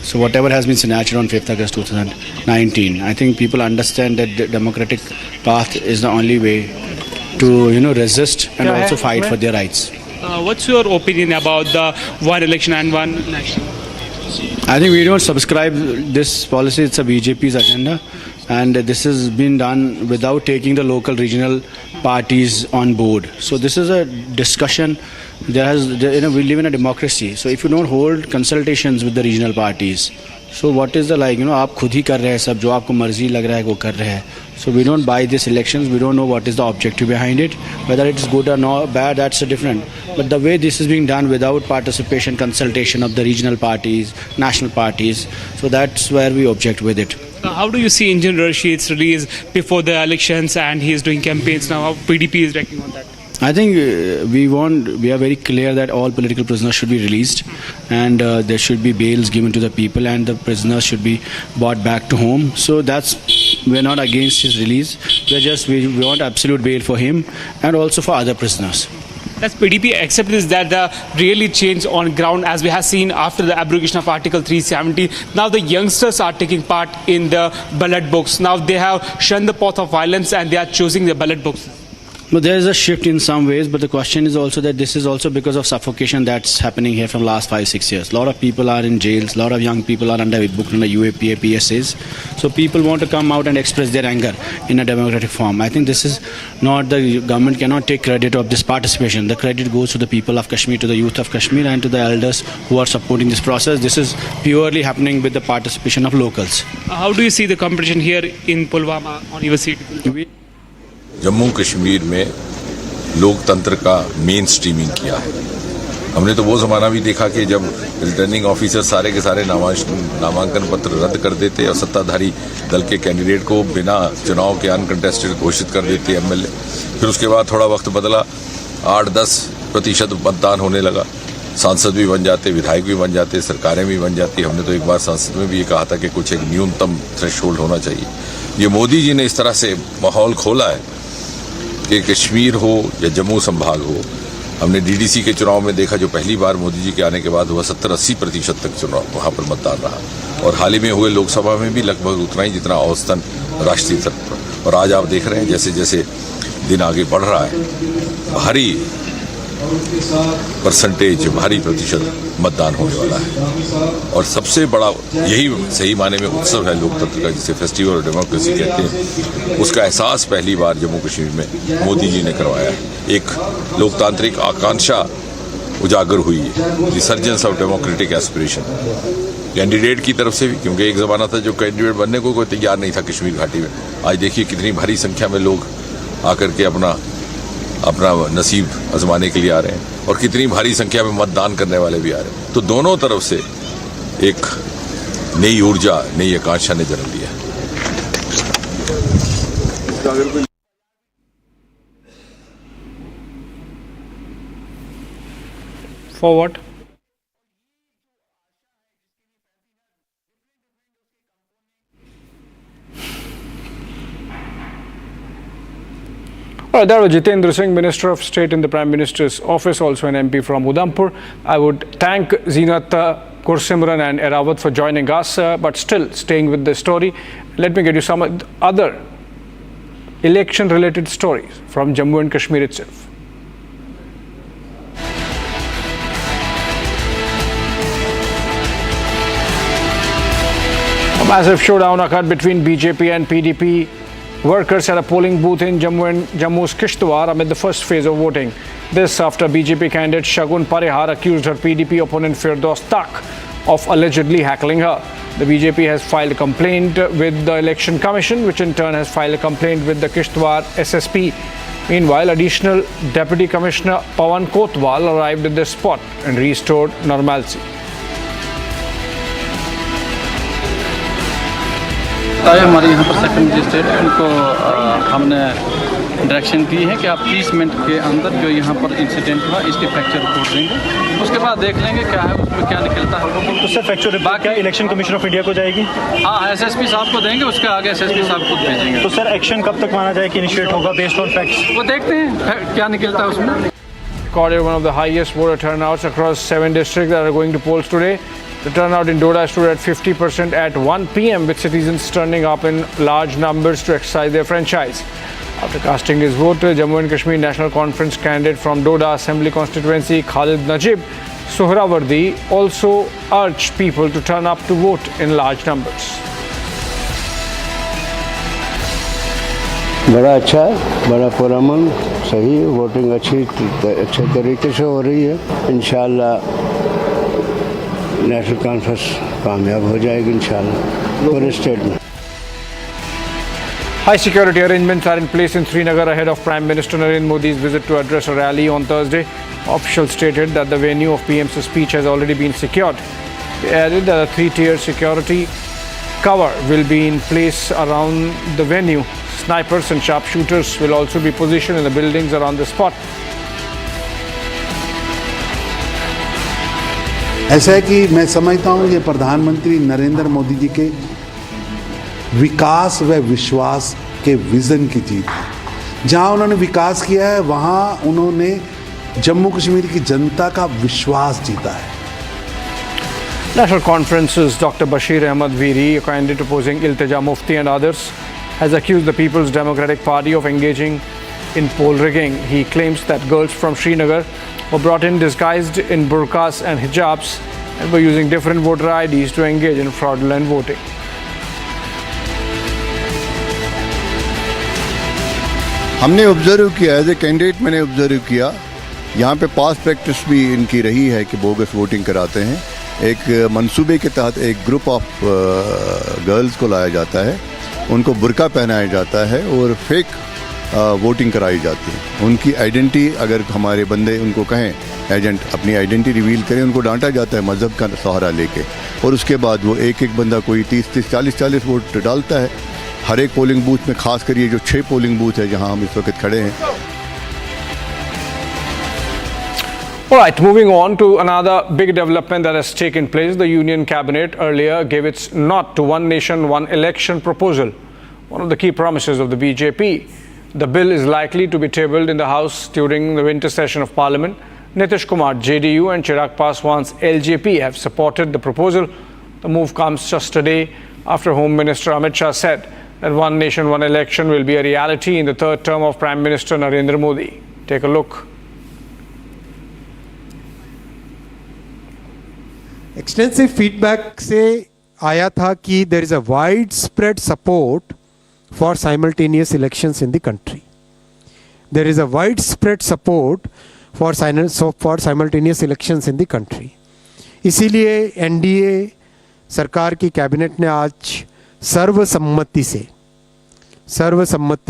So whatever has been snatched on 5th August 2019, I think people understand that the democratic path is the only way to resist and also fight for their rights. What's your opinion about the one election and one national? I think we don't subscribe this policy. It's a BJP's agenda, and this has been done without taking the local regional parties on board. So this is a discussion. We live in a democracy. So if you don't hold consultations with the regional parties, so what is the आप खुद ही कर रहे हैं सब, जो आपको मर्जी लग रहा है वो कर रहे हैं. So we don't buy these elections. We don't know what is the objective behind it. Whether it is good or not, bad, that's different. But the way this is being done without participation, consultation of the regional parties, national parties, so that's where we object with it. How do you see Engineer Rashid's release before the elections, and he is doing campaigns now? How PDP is reacting on that? I think we are very clear that all political prisoners should be released, and there should be bails given to the people, and the prisoners should be brought back to home. So we're not against his release. We want absolute bail for him and also for other prisoners. Does PDP accept this, that the really change on ground, as we have seen after the abrogation of Article 370? Now the youngsters are taking part in the ballot box. Now they have shunned the path of violence and they are choosing the ballot box. No, there is a shift in some ways, but the question is also that this is also because of suffocation that's happening here from last 5-6 years. A lot of people are in jails, a lot of young people are booked under UAPA, PSAs. So people want to come out and express their anger in a democratic form. I think this is not, the government cannot take credit of this participation. The credit goes to the people of Kashmir, to the youth of Kashmir, and to the elders who are supporting this process. This is purely happening with the participation of locals. How do you see the competition here in Pulwama on your seat? Jammu Kashmir में लोकतंत्र का main streaming किया है. हमने तो वो ज़माना भी देखा कि जब रिटर्निंग ऑफिसर सारे के सारे नामांकन पत्र रद्द कर देते और सत्ताधारी दल के कैंडिडेट को बिना चुनाव के अनकंटेस्टेड घोषित कर देते एमएलए. फिर उसके बाद थोड़ा वक्त बदला, 8-10% मतदान होने लगा, सांसद भी बन जाते, विधायक भी बन जाते, सरकारें भी बन जाती. हमने तो एक बार संसद में भी ये कहा था कि कुछ एक न्यूनतम थ्रेशोल्ड होना चाहिए. ये मोदी जी ने इस तरह से माहौल खोला है कि कश्मीर हो या जम्मू संभाग हो, हमने डीडीसी के चुनाव में देखा, जो पहली बार मोदी जी के आने के बाद हुआ, 70-80% तक चुनाव वहां पर मतदान रहा। और हाल ही में हुए लोकसभा में भी लगभग उतना ही जितना औसतन राष्ट्रीय स्तर पर। और आज आप देख रहे हैं जैसे जैसे दिन आगे बढ़ रहा है, भारी परसेंटेज, भारी प्रतिशत मतदान होने वाला है। और सबसे बड़ा यही सही माने में उत्सव है लोकतंत्र का, जिसे फेस्टिवल ऑफ डेमोक्रेसी कहते हैं। उसका एहसास पहली बार जम्मू कश्मीर में मोदी जी ने करवाया है। एक लोकतांत्रिक आकांक्षा उजागर हुई है, resurgence of democratic aspiration candidate की तरफ से भी, क्योंकि एक जमाना था जो कैंडिडेट बनने को कोई तैयार नहीं था कश्मीर घाटी में। आज देखिए कितनी भारी संख्या में लोग आकर के अपना नसीब आजमाने के लिए आ रहे हैं, और कितनी भारी संख्या में मतदान करने वाले भी आ रहे हैं। तो दोनों तरफ से एक नई ऊर्जा, नई आकांक्षा ने जन्म लिया। For what? That was Jitendra Singh, Minister of State in the Prime Minister's office, also an MP from Udhampur. I would thank Zeenat, Gursimran and Erawat for joining us, but still staying with the story. Let me get you some other election-related stories from Jammu and Kashmir itself. A massive showdown occurred between BJP and PDP workers at a polling booth in Jammu's Kishtwar amid the first phase of voting. This after BJP candidate Shagun Parihar accused her PDP opponent Firdaus Tak of allegedly heckling her. The BJP has filed a complaint with the Election Commission, which in turn has filed a complaint with the Kishtwar SSP. Meanwhile, additional Deputy Commissioner Pawan Kotwal arrived at the spot and restored normalcy. हमारे यहाँ पर second magistrate है, उनको हमने direction दी है कि आप 30 minute के अंदर जो यहाँ पर इंसिडेंट हुआ इसकी फैक्चर रिपोर्ट देंगे, उसके बाद देख लेंगे क्या है उसमें क्या निकलता है। तो सर फैक्चर रिपोर्ट क्या इलेक्शन कमीशन ऑफ इंडिया को जाएगी? हाँ, एसएसपी साहब को देंगे, उसके आगे एसएसपी साहब खुद भेजेंगे। तो सर एक्शन कब तक माना जाए कि इनिशिएट होगा बेस्ड ऑन फैक्ट्स? वो देखते हैं क्या निकलता है उसमें। Recorded one of the highest voter turnouts across 7 districts that are going to polls today. The turnout in Doda stood at 50% at 1 p.m. with citizens turning up in large numbers to exercise their franchise. After casting his vote, Jammu and Kashmir National Conference candidate from Doda Assembly constituency Khalid Najib Sohrawardi also urged people to turn up to vote in large numbers. बड़ा अच्छा है, बड़ा पुरअमन, सही voting अच्छे तरीके से हो रही है। इंशाल्लाह नेशनल कॉन्फ्रेंस कामयाब हो जाएगी इंशाल्लाह पूरे स्टेट में। High security arrangements are in place in Srinagar ahead of Prime Minister Narendra Modi's visit to address a rally on Thursday. Officials stated that the venue of PM's speech has already been secured. They added that a 3-tier security cover will be in place around the venue. Snipers and sharpshooters will also be positioned in the buildings around the spot. ऐसा है कि मैं समझता हूँ ये प्रधानमंत्री नरेंद्र मोदी जी के विकास व विश्वास के विजन की जीत है। जहाँ उन्होंने विकास किया है वहाँ उन्होंने जम्मू कश्मीर की जनता का विश्वास जीता है। National Conference's Dr. Bashir Ahmad Veeri, a candidate opposing Iltija Mufti and others, has accused the People's Democratic Party of engaging in poll rigging. He claims that girls from Srinagar were brought in disguised in burqas and hijabs and were using different voter IDs to engage in fraudulent voting. हमने observe किया as a candidate, मैंने observe किया यहाँ पे पास practice भी इनकी रही है कि बोगस वोटिंग कराते हैं। एक मंसूबे के तहत एक ग्रुप ऑफ गर्ल्स को लाया जाता है, उनको बुर्का पहनाया जाता है और फेक वोटिंग कराई जाती है। उनकी आइडेंटिटी अगर हमारे बंदे उनको कहें एजेंट अपनी आइडेंटिटी रिवील करें, उनको डांटा जाता है मज़हब का सहारा लेके, और उसके बाद वो एक एक बंदा कोई 30-30, 40-40 वोट डालता है हर एक पोलिंग बूथ में, खास कर ये जो 6 पोलिंग बूथ है जहां हम इस वक्त खड़े हैं। All right, moving on to another big development that has taken place. The Union Cabinet earlier gave its nod to One Nation, One Election proposal, one of the key promises of the BJP. The bill is likely to be tabled in the House during the winter session of Parliament. Nitish Kumar, JDU, and Chirag Paswan's LJP have supported the proposal. The move comes just a day after Home Minister Amit Shah said that one nation, one election will be a reality in the third term of Prime Minister Narendra Modi. Take a look. Extensive feedback से आया था कि there is a widespread support for simultaneous elections in the country. There is a widespread support for simultaneous elections in the country. इसीलिए NDA सरकार की cabinet ने आज सर्वसम्मति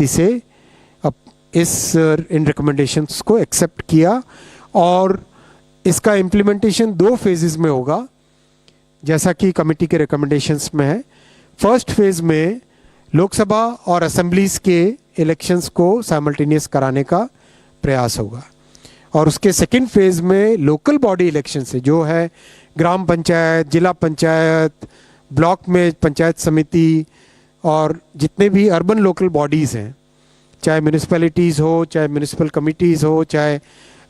से इन रिकमेंडेशंस को एक्सेप्ट किया और इसका इम्प्लीमेंटेशन 2 फेजेस में होगा, जैसा कि कमेटी के रिकमेंडेशंस में है। फर्स्ट फेज में लोकसभा और असेंबलीज के इलेक्शंस को साइमल्टेनियस कराने का प्रयास होगा और उसके सेकंड फेज में लोकल बॉडी इलेक्शन से जो है ग्राम पंचायत, जिला पंचायत, ब्लॉक में पंचायत समिति और जितने भी अर्बन लोकल बॉडीज़ हैं, चाहे म्यूनिसिपैलिटीज़ हो, चाहे म्यूनिसिपल कमिटीज़ हो, चाहे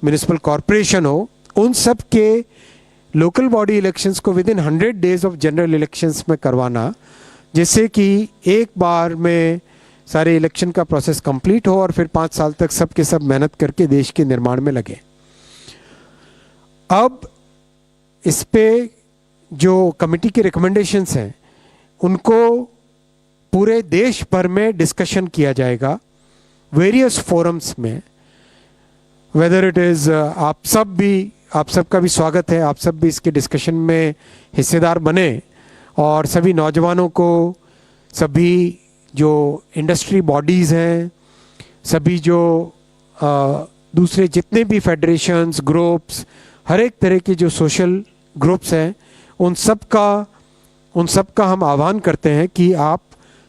म्यूनिसिपल कॉरपोरेशन हो, उन सब के लोकल बॉडी इलेक्शंस को with in 100 days of general elections में करवाना, जिससे कि एक बार में सारे इलेक्शन का प्रोसेस कंप्लीट हो और फिर 5 साल तक सब के सब मेहनत करके देश के निर्माण में लगे। अब इस पे जो कमेटी की रिकमेंडेशंस हैं उनको पूरे देश भर में डिस्कशन किया जाएगा वेरियस फोरम्स में। वेदर इट इज़ आप सबका भी स्वागत है, आप सब भी इसके डिस्कशन में हिस्सेदार बने और सभी नौजवानों को, सभी जो इंडस्ट्री बॉडीज़ हैं, सभी जो दूसरे जितने भी फेडरेशंस, ग्रुप्स, हर एक तरह के जो सोशल ग्रुप्स हैं, उन सब का हम आह्वान करते हैं कि आप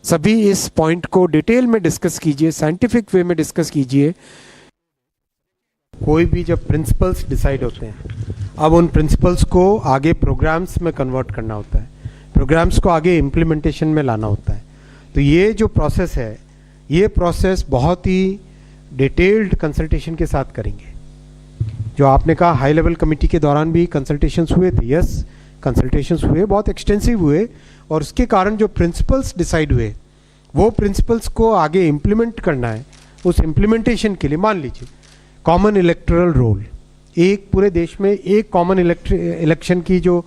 सभी इस पॉइंट को डिटेल में डिस्कस कीजिए, साइंटिफिक वे में डिस्कस कीजिए। कोई भी जब प्रिंसिपल्स डिसाइड होते हैं, अब उन प्रिंसिपल्स को आगे प्रोग्राम्स में कन्वर्ट करना होता है, प्रोग्राम्स को आगे इम्प्लीमेंटेशन में लाना होता है। तो ये जो प्रोसेस है, ये प्रोसेस बहुत ही डिटेल्ड कंसल्टेशन के साथ करेंगे। जो आपने कहा हाई लेवल कमेटी के दौरान भी कंसल्टेशंस हुए थे, यस कंसल्टेशंस हुए, बहुत एक्सटेंसिव हुए और उसके कारण जो प्रिंसिपल्स डिसाइड हुए वो प्रिंसिपल्स को आगे इम्प्लीमेंट करना है। उस इम्प्लीमेंटेशन के लिए मान लीजिए कॉमन इलेक्टोरल रोल, एक पूरे देश में एक कॉमन इलेक्शन की जो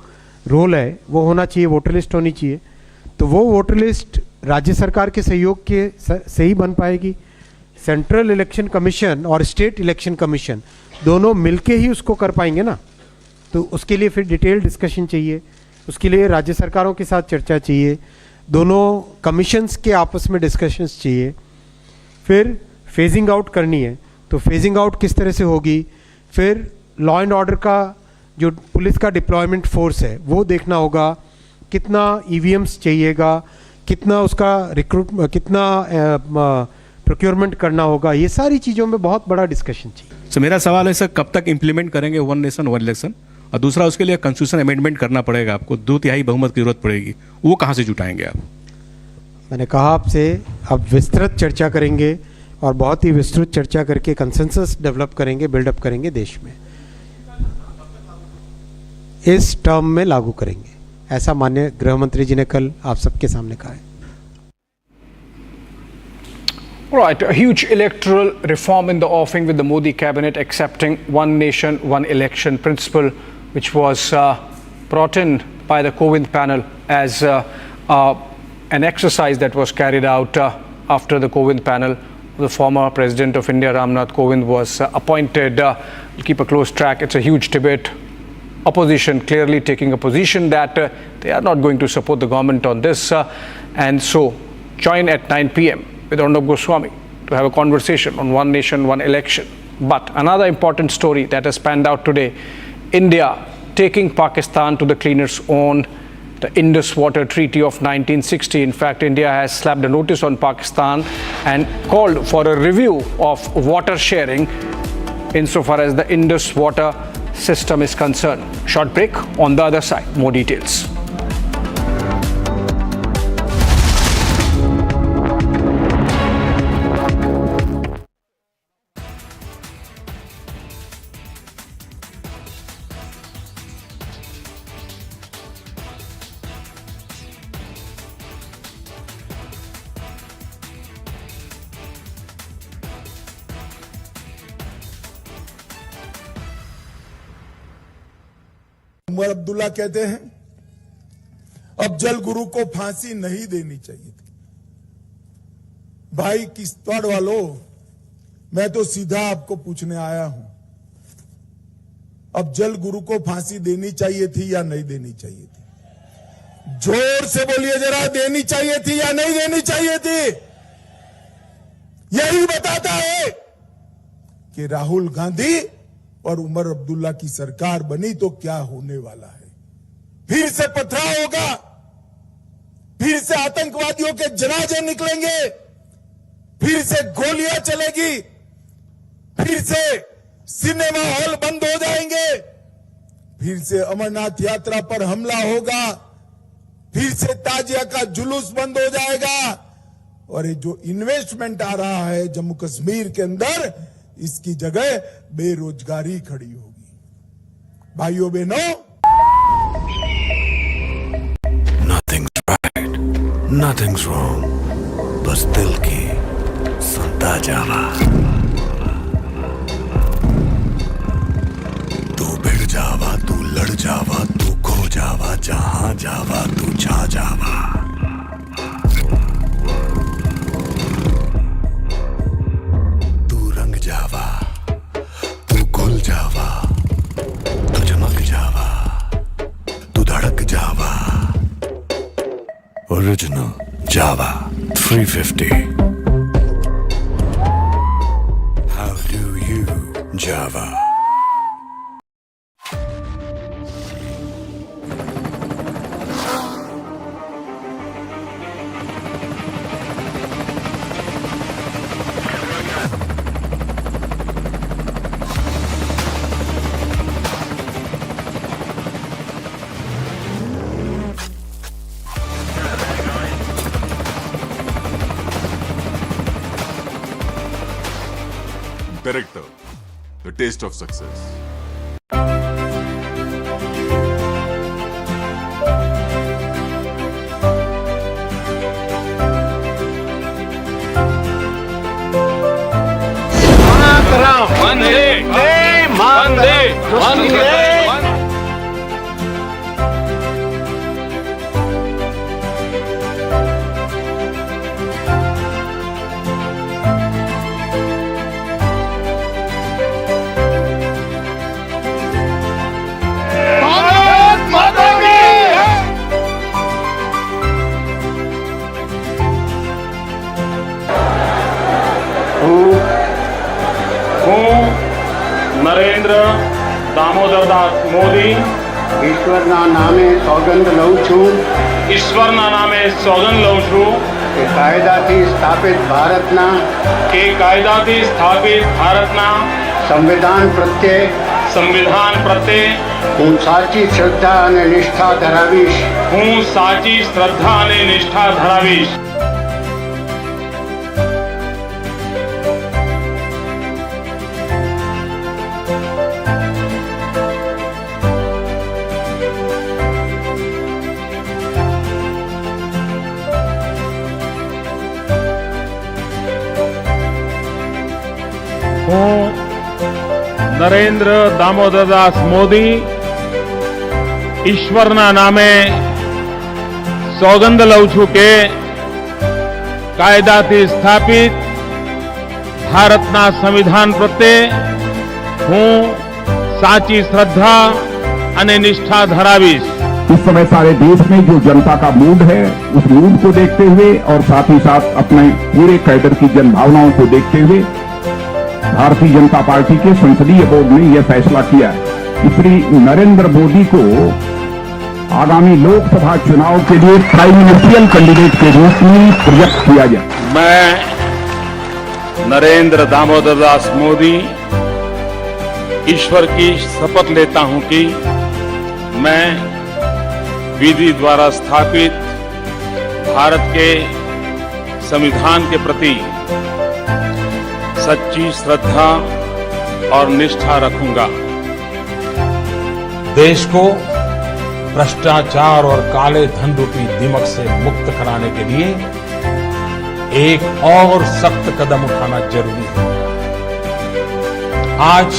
रोल है वो होना चाहिए, वोटर लिस्ट होनी चाहिए। तो वो वोटर लिस्ट राज्य सरकार के सहयोग के से ही बन पाएगी। सेंट्रल इलेक्शन कमीशन और स्टेट इलेक्शन कमीशन दोनों मिलके ही उसको कर पाएंगे ना। तो उसके लिए फिर डिटेल डिस्कशन चाहिए, उसके लिए राज्य सरकारों के साथ चर्चा चाहिए, दोनों कमीशंस के आपस में डिस्कशंस चाहिए। फिर फेजिंग आउट करनी है, तो फेजिंग आउट किस तरह से होगी, फिर लॉ एंड ऑर्डर का जो पुलिस का डिप्लॉयमेंट फोर्स है वो देखना होगा, कितना ईवीएम्स चाहिएगा, कितना उसका कितना प्रोक्योरमेंट करना होगा, ये सारी चीज़ों में बहुत बड़ा डिस्कशन चाहिए। सर मेरा सवाल है सर, कब तक इम्प्लीमेंट करेंगे वन नेशन वन इलेक्शन, और दूसरा उसके लिए कॉन्स्टिट्यूशन अमेंडमेंट करना पड़ेगा, आपको 2/3 बहुमत की जरूरत पड़ेगी, वो कहाँ से जुटाएंगे आप? मैंने कहा आपसे अब विस्तृत चर्चा करेंगे और बहुत ही विस्तृत चर्चा करके कंसेंसस डेवलप करेंगे, बिल्डअप करेंगे, देश में इस टर्म में लागू करेंगे, ऐसा माननीय गृह मंत्री जी ने कल आप सबके सामने कहा है। Right, a huge electoral reform in the offing with the Modi cabinet accepting one nation, one election principle, which was brought in by the Kovind panel as an exercise that was carried out after the Kovind panel. The former President of India, Ramnath Kovind, was appointed. We'll keep a close track. It's a huge debate. Opposition clearly taking a position that they are not going to support the government on this. And so, join at 9 p.m. with Arnab Goswami to have a conversation on one nation, one election. But another important story that has panned out today, India taking Pakistan to the cleaners on the Indus Water Treaty of 1960. In fact, India has slapped a notice on Pakistan and called for a review of water sharing insofar as the Indus water system is concerned. Short break. On the other side, more details. Omar Abdullah कहते हैं अफजल गुरु को फांसी नहीं देनी चाहिए थी। भाई किश्तवाड़ वालों, मैं तो सीधा आपको पूछने आया हूं, अफजल गुरु को फांसी देनी चाहिए थी या नहीं देनी चाहिए थी? जोर से बोलिए जरा, देनी चाहिए थी या नहीं देनी चाहिए थी? यही बताता है कि राहुल गांधी और उमर अब्दुल्ला की सरकार बनी तो क्या होने वाला है। फिर से पथराव होगा, फिर से आतंकवादियों के जनाजे निकलेंगे, फिर से गोलियां चलेगी, फिर से सिनेमा हॉल बंद हो जाएंगे, फिर से अमरनाथ यात्रा पर हमला होगा, फिर से ताजिया का जुलूस बंद हो जाएगा और ये जो इन्वेस्टमेंट आ रहा है जम्मू कश्मीर के अंदर, इसकी जगह बेरोजगारी खड़ी होगी। भाइयों बहनों, Nothing's right, nothing's wrong, बस दिल की सुनता जावा। तू भिड़ जावा, तू लड़ जावा, तू खो जावा, जहां जावा तू छा जावा। तू रंग जावा, तू घुल जावा, तू चमक जावा, तू धड़क जावा। Original Jawa 350। How do you Java? Director, the taste of success. Narendra Damodardas Modi ઈશ્વરના નામે સોગંદ લઉં છું ઈશ્વરના નામે સોગંદ લઉં છું કે કાયદાથી સ્થાપિત ભારતના સંવિધાન પ્રત્યે હું સાચી શ્રદ્ધા અને નિષ્ઠા ધરાવીશ હું નરેન્દ્ર દામોદરદાસ મોદી ઈશ્વરના નામે સોગંદ લઉં છું કે કાયદાથી સ્થાપિત ભારતના સંવિધાન પ્રત્યે હું સાચી શ્રદ્ધા અને નિષ્ઠા ધરાવીશ। इस समय सारे देश में जो जनता का मूड है, उस मूड को देखते हुए और साथ ही साथ अपने पूरे कैडर की जनभावनाओं को देखते हुए भारतीय जनता पार्टी के संसदीय बोर्ड ने यह फैसला किया है कि श्री नरेंद्र मोदी को आगामी लोकसभा चुनाव के लिए प्राइम मिनिस्ट्रियल कैंडिडेट के रूप में प्रोजेक्ट किया जाए। मैं नरेंद्र दामोदरदास मोदी ईश्वर की शपथ लेता हूं कि मैं विधि द्वारा स्थापित भारत के संविधान के प्रति सच्ची श्रद्धा और निष्ठा रखूंगा। देश को भ्रष्टाचार और काले धन रूपी दिमक से मुक्त कराने के लिए एक और सख्त कदम उठाना जरूरी है। आज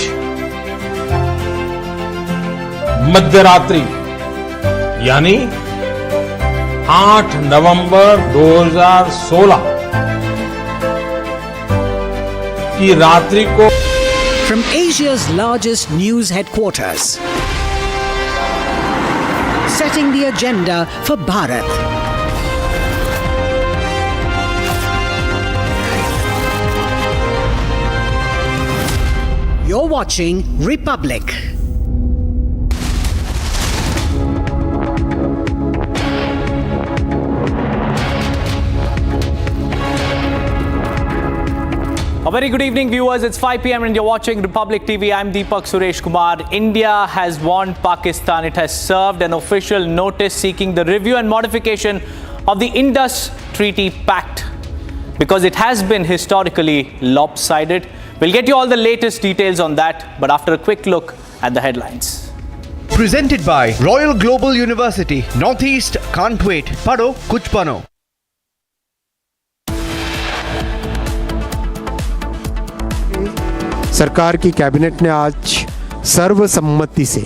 मध्यरात्रि यानी 8 नवंबर 2016 की रात्रि को From Asia's largest news headquarters, setting the agenda for Bharat. You're watching Republic. A very good evening, viewers. It's 5 p.m. and you're watching Republic TV. I'm Deepak Suresh Kumar. India has warned Pakistan. It has served an official notice seeking the review and modification of the Indus Treaty Pact because it has been historically lopsided. We'll get you all the latest details on that, but after a quick look at the headlines. Presented by Royal Global University. Northeast can't wait. Pado kuch bano. सरकार की cabinet ने आज सर्वसम्मति से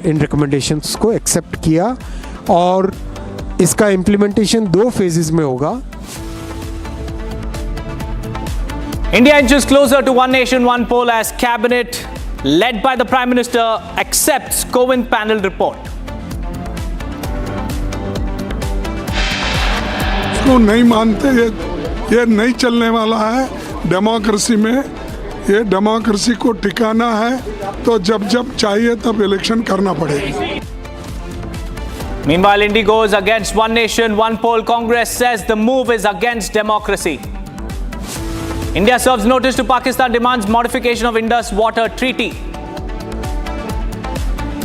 इन recommendations को accept किया और इसका इम्प्लीमेंटेशन 2 फेजेस में होगा. India inches closer to one nation, one poll as cabinet led by the Prime Minister accepts Cohen panel report. इसको नहीं मानते, ये नहीं चलने वाला है. डेमोक्रेसी में ये डेमोक्रेसी को टिकाना है तो जब जब चाहिए तब इलेक्शन करना पड़ेगा. Meanwhile, India goes against one nation, one poll. Congress says the move is against democracy. India serves notice to Pakistan, demands modification of Indus Water Treaty.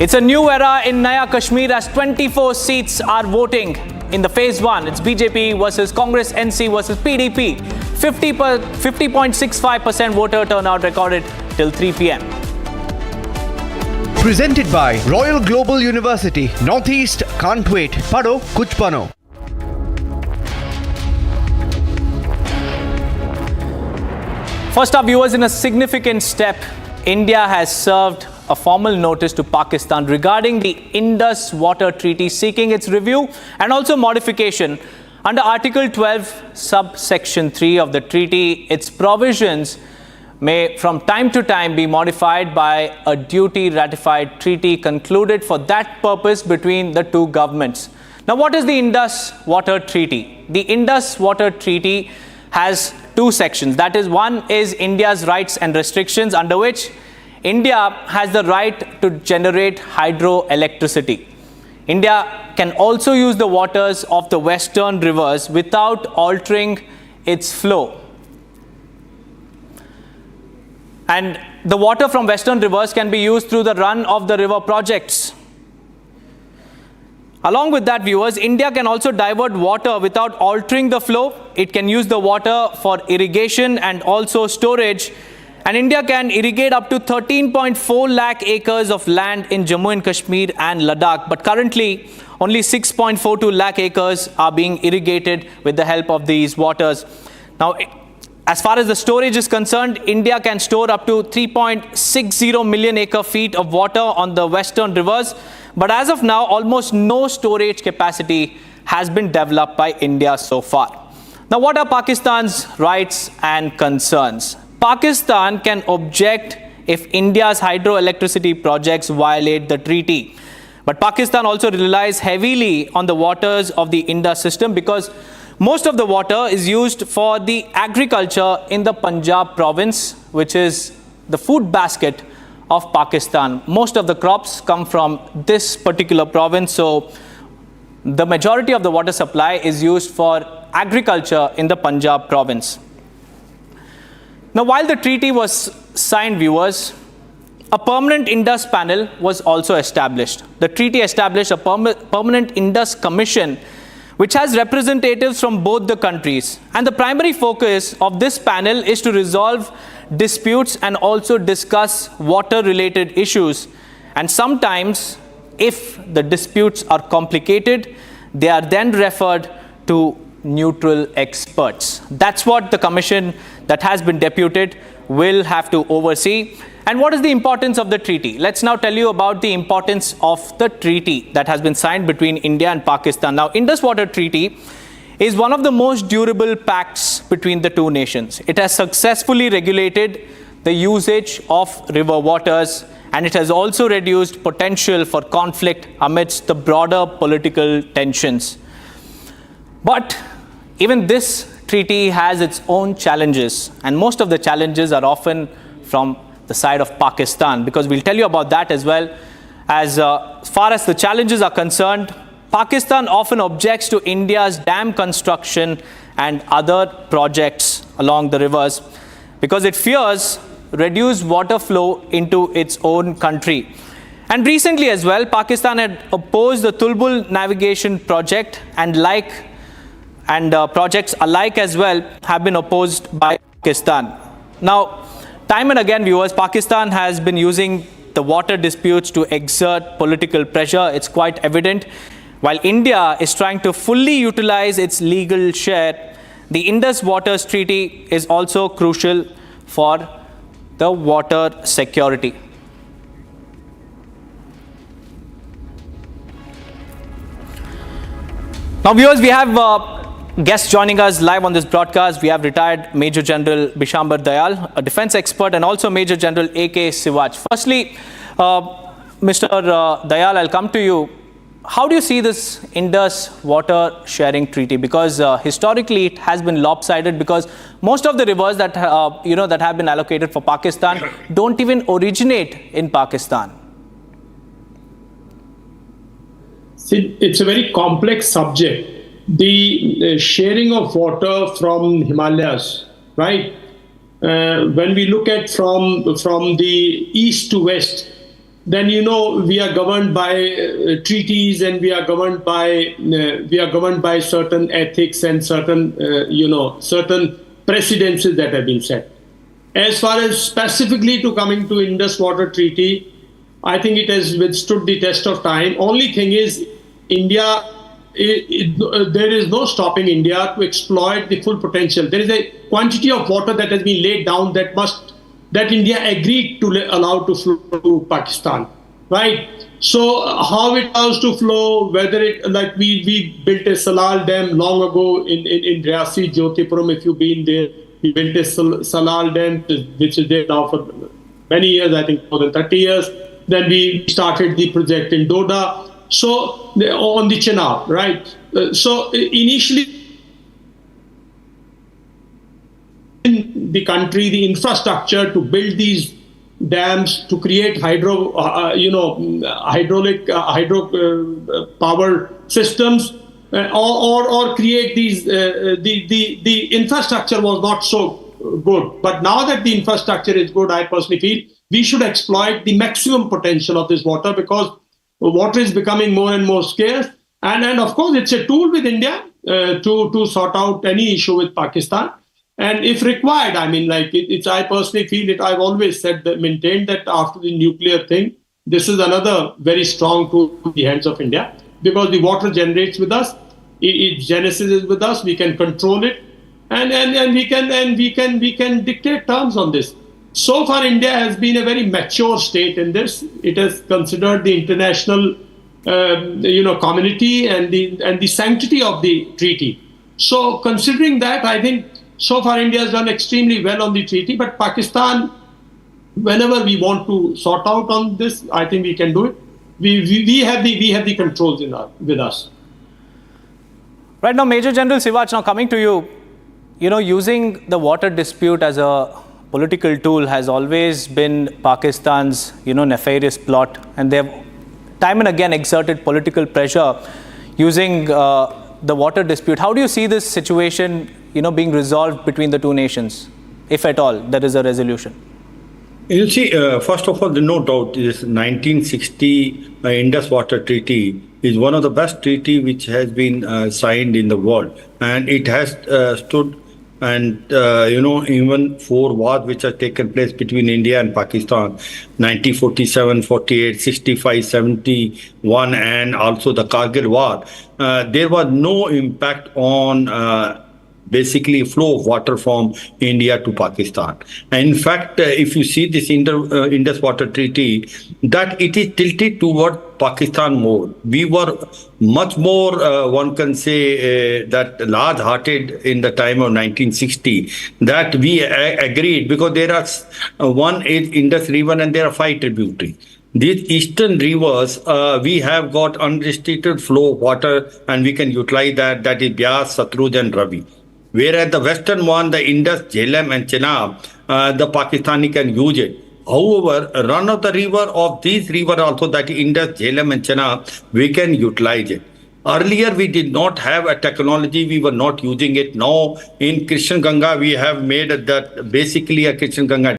It's a new era in Naya Kashmir as 24 seats are voting in the phase 1. It's BJP versus Congress, NC versus PDP. 50.65% voter turnout recorded till 3 p.m. Presented by Royal Global University. Northeast can't wait. Pado kuch bano. First up, viewers, in a significant step, India has served a formal notice to Pakistan regarding the Indus Water Treaty, seeking its review and also modification. Under Article 12, subsection 3 of the treaty, its provisions may from time to time be modified by a duty-ratified treaty concluded for that purpose between the two governments. Now, what is the Indus Water Treaty? The Indus Water Treaty has 2 sections. That is, one is India's rights and restrictions, under which India has the right to generate hydroelectricity. India can also use the waters of the western rivers without altering its flow. And the water from western rivers can be used through the run of the river projects. Along with that, viewers, India can also divert water without altering the flow. It can use the water for irrigation and also storage. And India can irrigate up to 13.4 lakh acres of land in Jammu and Kashmir and Ladakh. But currently, only 6.42 lakh acres are being irrigated with the help of these waters. Now, as far as the storage is concerned, India can store up to 3.60 million acre feet of water on the western rivers. But as of now, almost no storage capacity has been developed by India so far. Now, what are Pakistan's rights and concerns? Pakistan can object if India's hydroelectricity projects violate the treaty. But Pakistan also relies heavily on the waters of the Indus system because most of the water is used for the agriculture in the Punjab province, which is the food basket of Pakistan. Most of the crops come from this particular province, so the majority of the water supply is used for agriculture in the Punjab province. Now, while the treaty was signed, viewers, a permanent Indus panel was also established. The treaty established a permanent Indus commission which has representatives from both the countries. And the primary focus of this panel is to resolve disputes and also discuss water-related issues. And sometimes, if the disputes are complicated, they are then referred to neutral experts. That's what the commission that has been deputed will have to oversee. And what is the importance of the treaty? Let's now tell you about the importance of the treaty that has been signed between India and Pakistan. Now, Indus Water Treaty is one of the most durable pacts between the two nations. It has successfully regulated the usage of river waters, and it has also reduced potential for conflict amidst the broader political tensions. But even this treaty has its own challenges, and most of the challenges are often from the side of Pakistan, because we'll tell you about that as well. As far as the challenges are concerned, Pakistan often objects to India's dam construction and other projects along the rivers because it fears reduced water flow into its own country. And recently as well, Pakistan had opposed the Tulbul navigation project, and projects alike as well have been opposed by Pakistan. Now, time and again, viewers, Pakistan has been using the water disputes to exert political pressure. It's quite evident. While India is trying to fully utilize its legal share, the Indus Waters Treaty is also crucial for the water security. Now, viewers, we have guests joining us live on this broadcast. We have retired Major General Bishambar Dayal, a defense expert, and also Major General A.K. Siwaj. Firstly, Mr. Dayal, I'll come to you. How do you see this Indus water sharing treaty? Because historically it has been lopsided, because most of the rivers that that have been allocated for Pakistan don't even originate in Pakistan. See, it's a very complex subject. The sharing of water from Himalayas, right? When we look at from the east to west, then we are governed by treaties, and we are governed by certain ethics and certain certain precedences that have been set. As far as specifically to coming to Indus Water Treaty, I think it has withstood the test of time. Only thing is, India, there is no stopping India to exploit the full potential. There is a quantity of water that has been laid down that India agreed to allow to flow to Pakistan, right? So how it allows to flow, whether it, like we built a Salal Dam long ago in Riyasi, Jyotipuram, if you've been there, we built a Salal Dam, which is there now for many years, I think more than 30 years. Then we started the project in Doda, so on the Chenab, right? So initially, in the country, the infrastructure to build these dams, to create hydro power systems, or create these, the infrastructure was not so good. But now that the infrastructure is good, I personally feel we should exploit the maximum potential of this water, because water is becoming more and more scarce. And of course, it's a tool with India to sort out any issue with Pakistan. And if required, I mean, like I personally feel it. I've always maintained that after the nuclear thing, this is another very strong tool in the hands of India, because the water generates with us, its genesis is with us. We can control it, and we can dictate terms on this. So far, India has been a very mature state in this. It has considered the international, community and the sanctity of the treaty. So, considering that, I think so far India has done extremely well on the treaty. But Pakistan, whenever we want to sort out on this, I think we can do it. We have the controls with us. Right now, Major General Siwaj, now coming to you, using the water dispute as a political tool has always been Pakistan's, nefarious plot, and they have time and again exerted political pressure using the water dispute. How do you see this situation, being resolved between the two nations, if at all there is a resolution? You see, first of all, no doubt, this 1960 Indus Water Treaty is one of the best treaty which has been signed in the world, and it has stood. And, even 4 wars which have taken place between India and Pakistan, 1947, 48, 65, 71, and also the Kargil war, there was no impact on basically flow of water from India to Pakistan. And in fact, if you see this Indus Water Treaty, that it is tilted toward Pakistan more. We were much more, one can say, that large-hearted in the time of 1960, that we agreed, because there are one is Indus River and there are 5 tributaries. These eastern rivers, we have got unrestricted flow of water and we can utilize that. That is Byas, Satluj and Ravi. Whereas the western one, the Indus, Jhelum and Chenab, the Pakistani can use it. However, run of the river of these rivers also, that Indus, Jhelum and Chenab, we can utilize it. Earlier, we did not have a technology, we were not using it. Now, in Krishan Ganga, we have made that basically a Krishan Ganga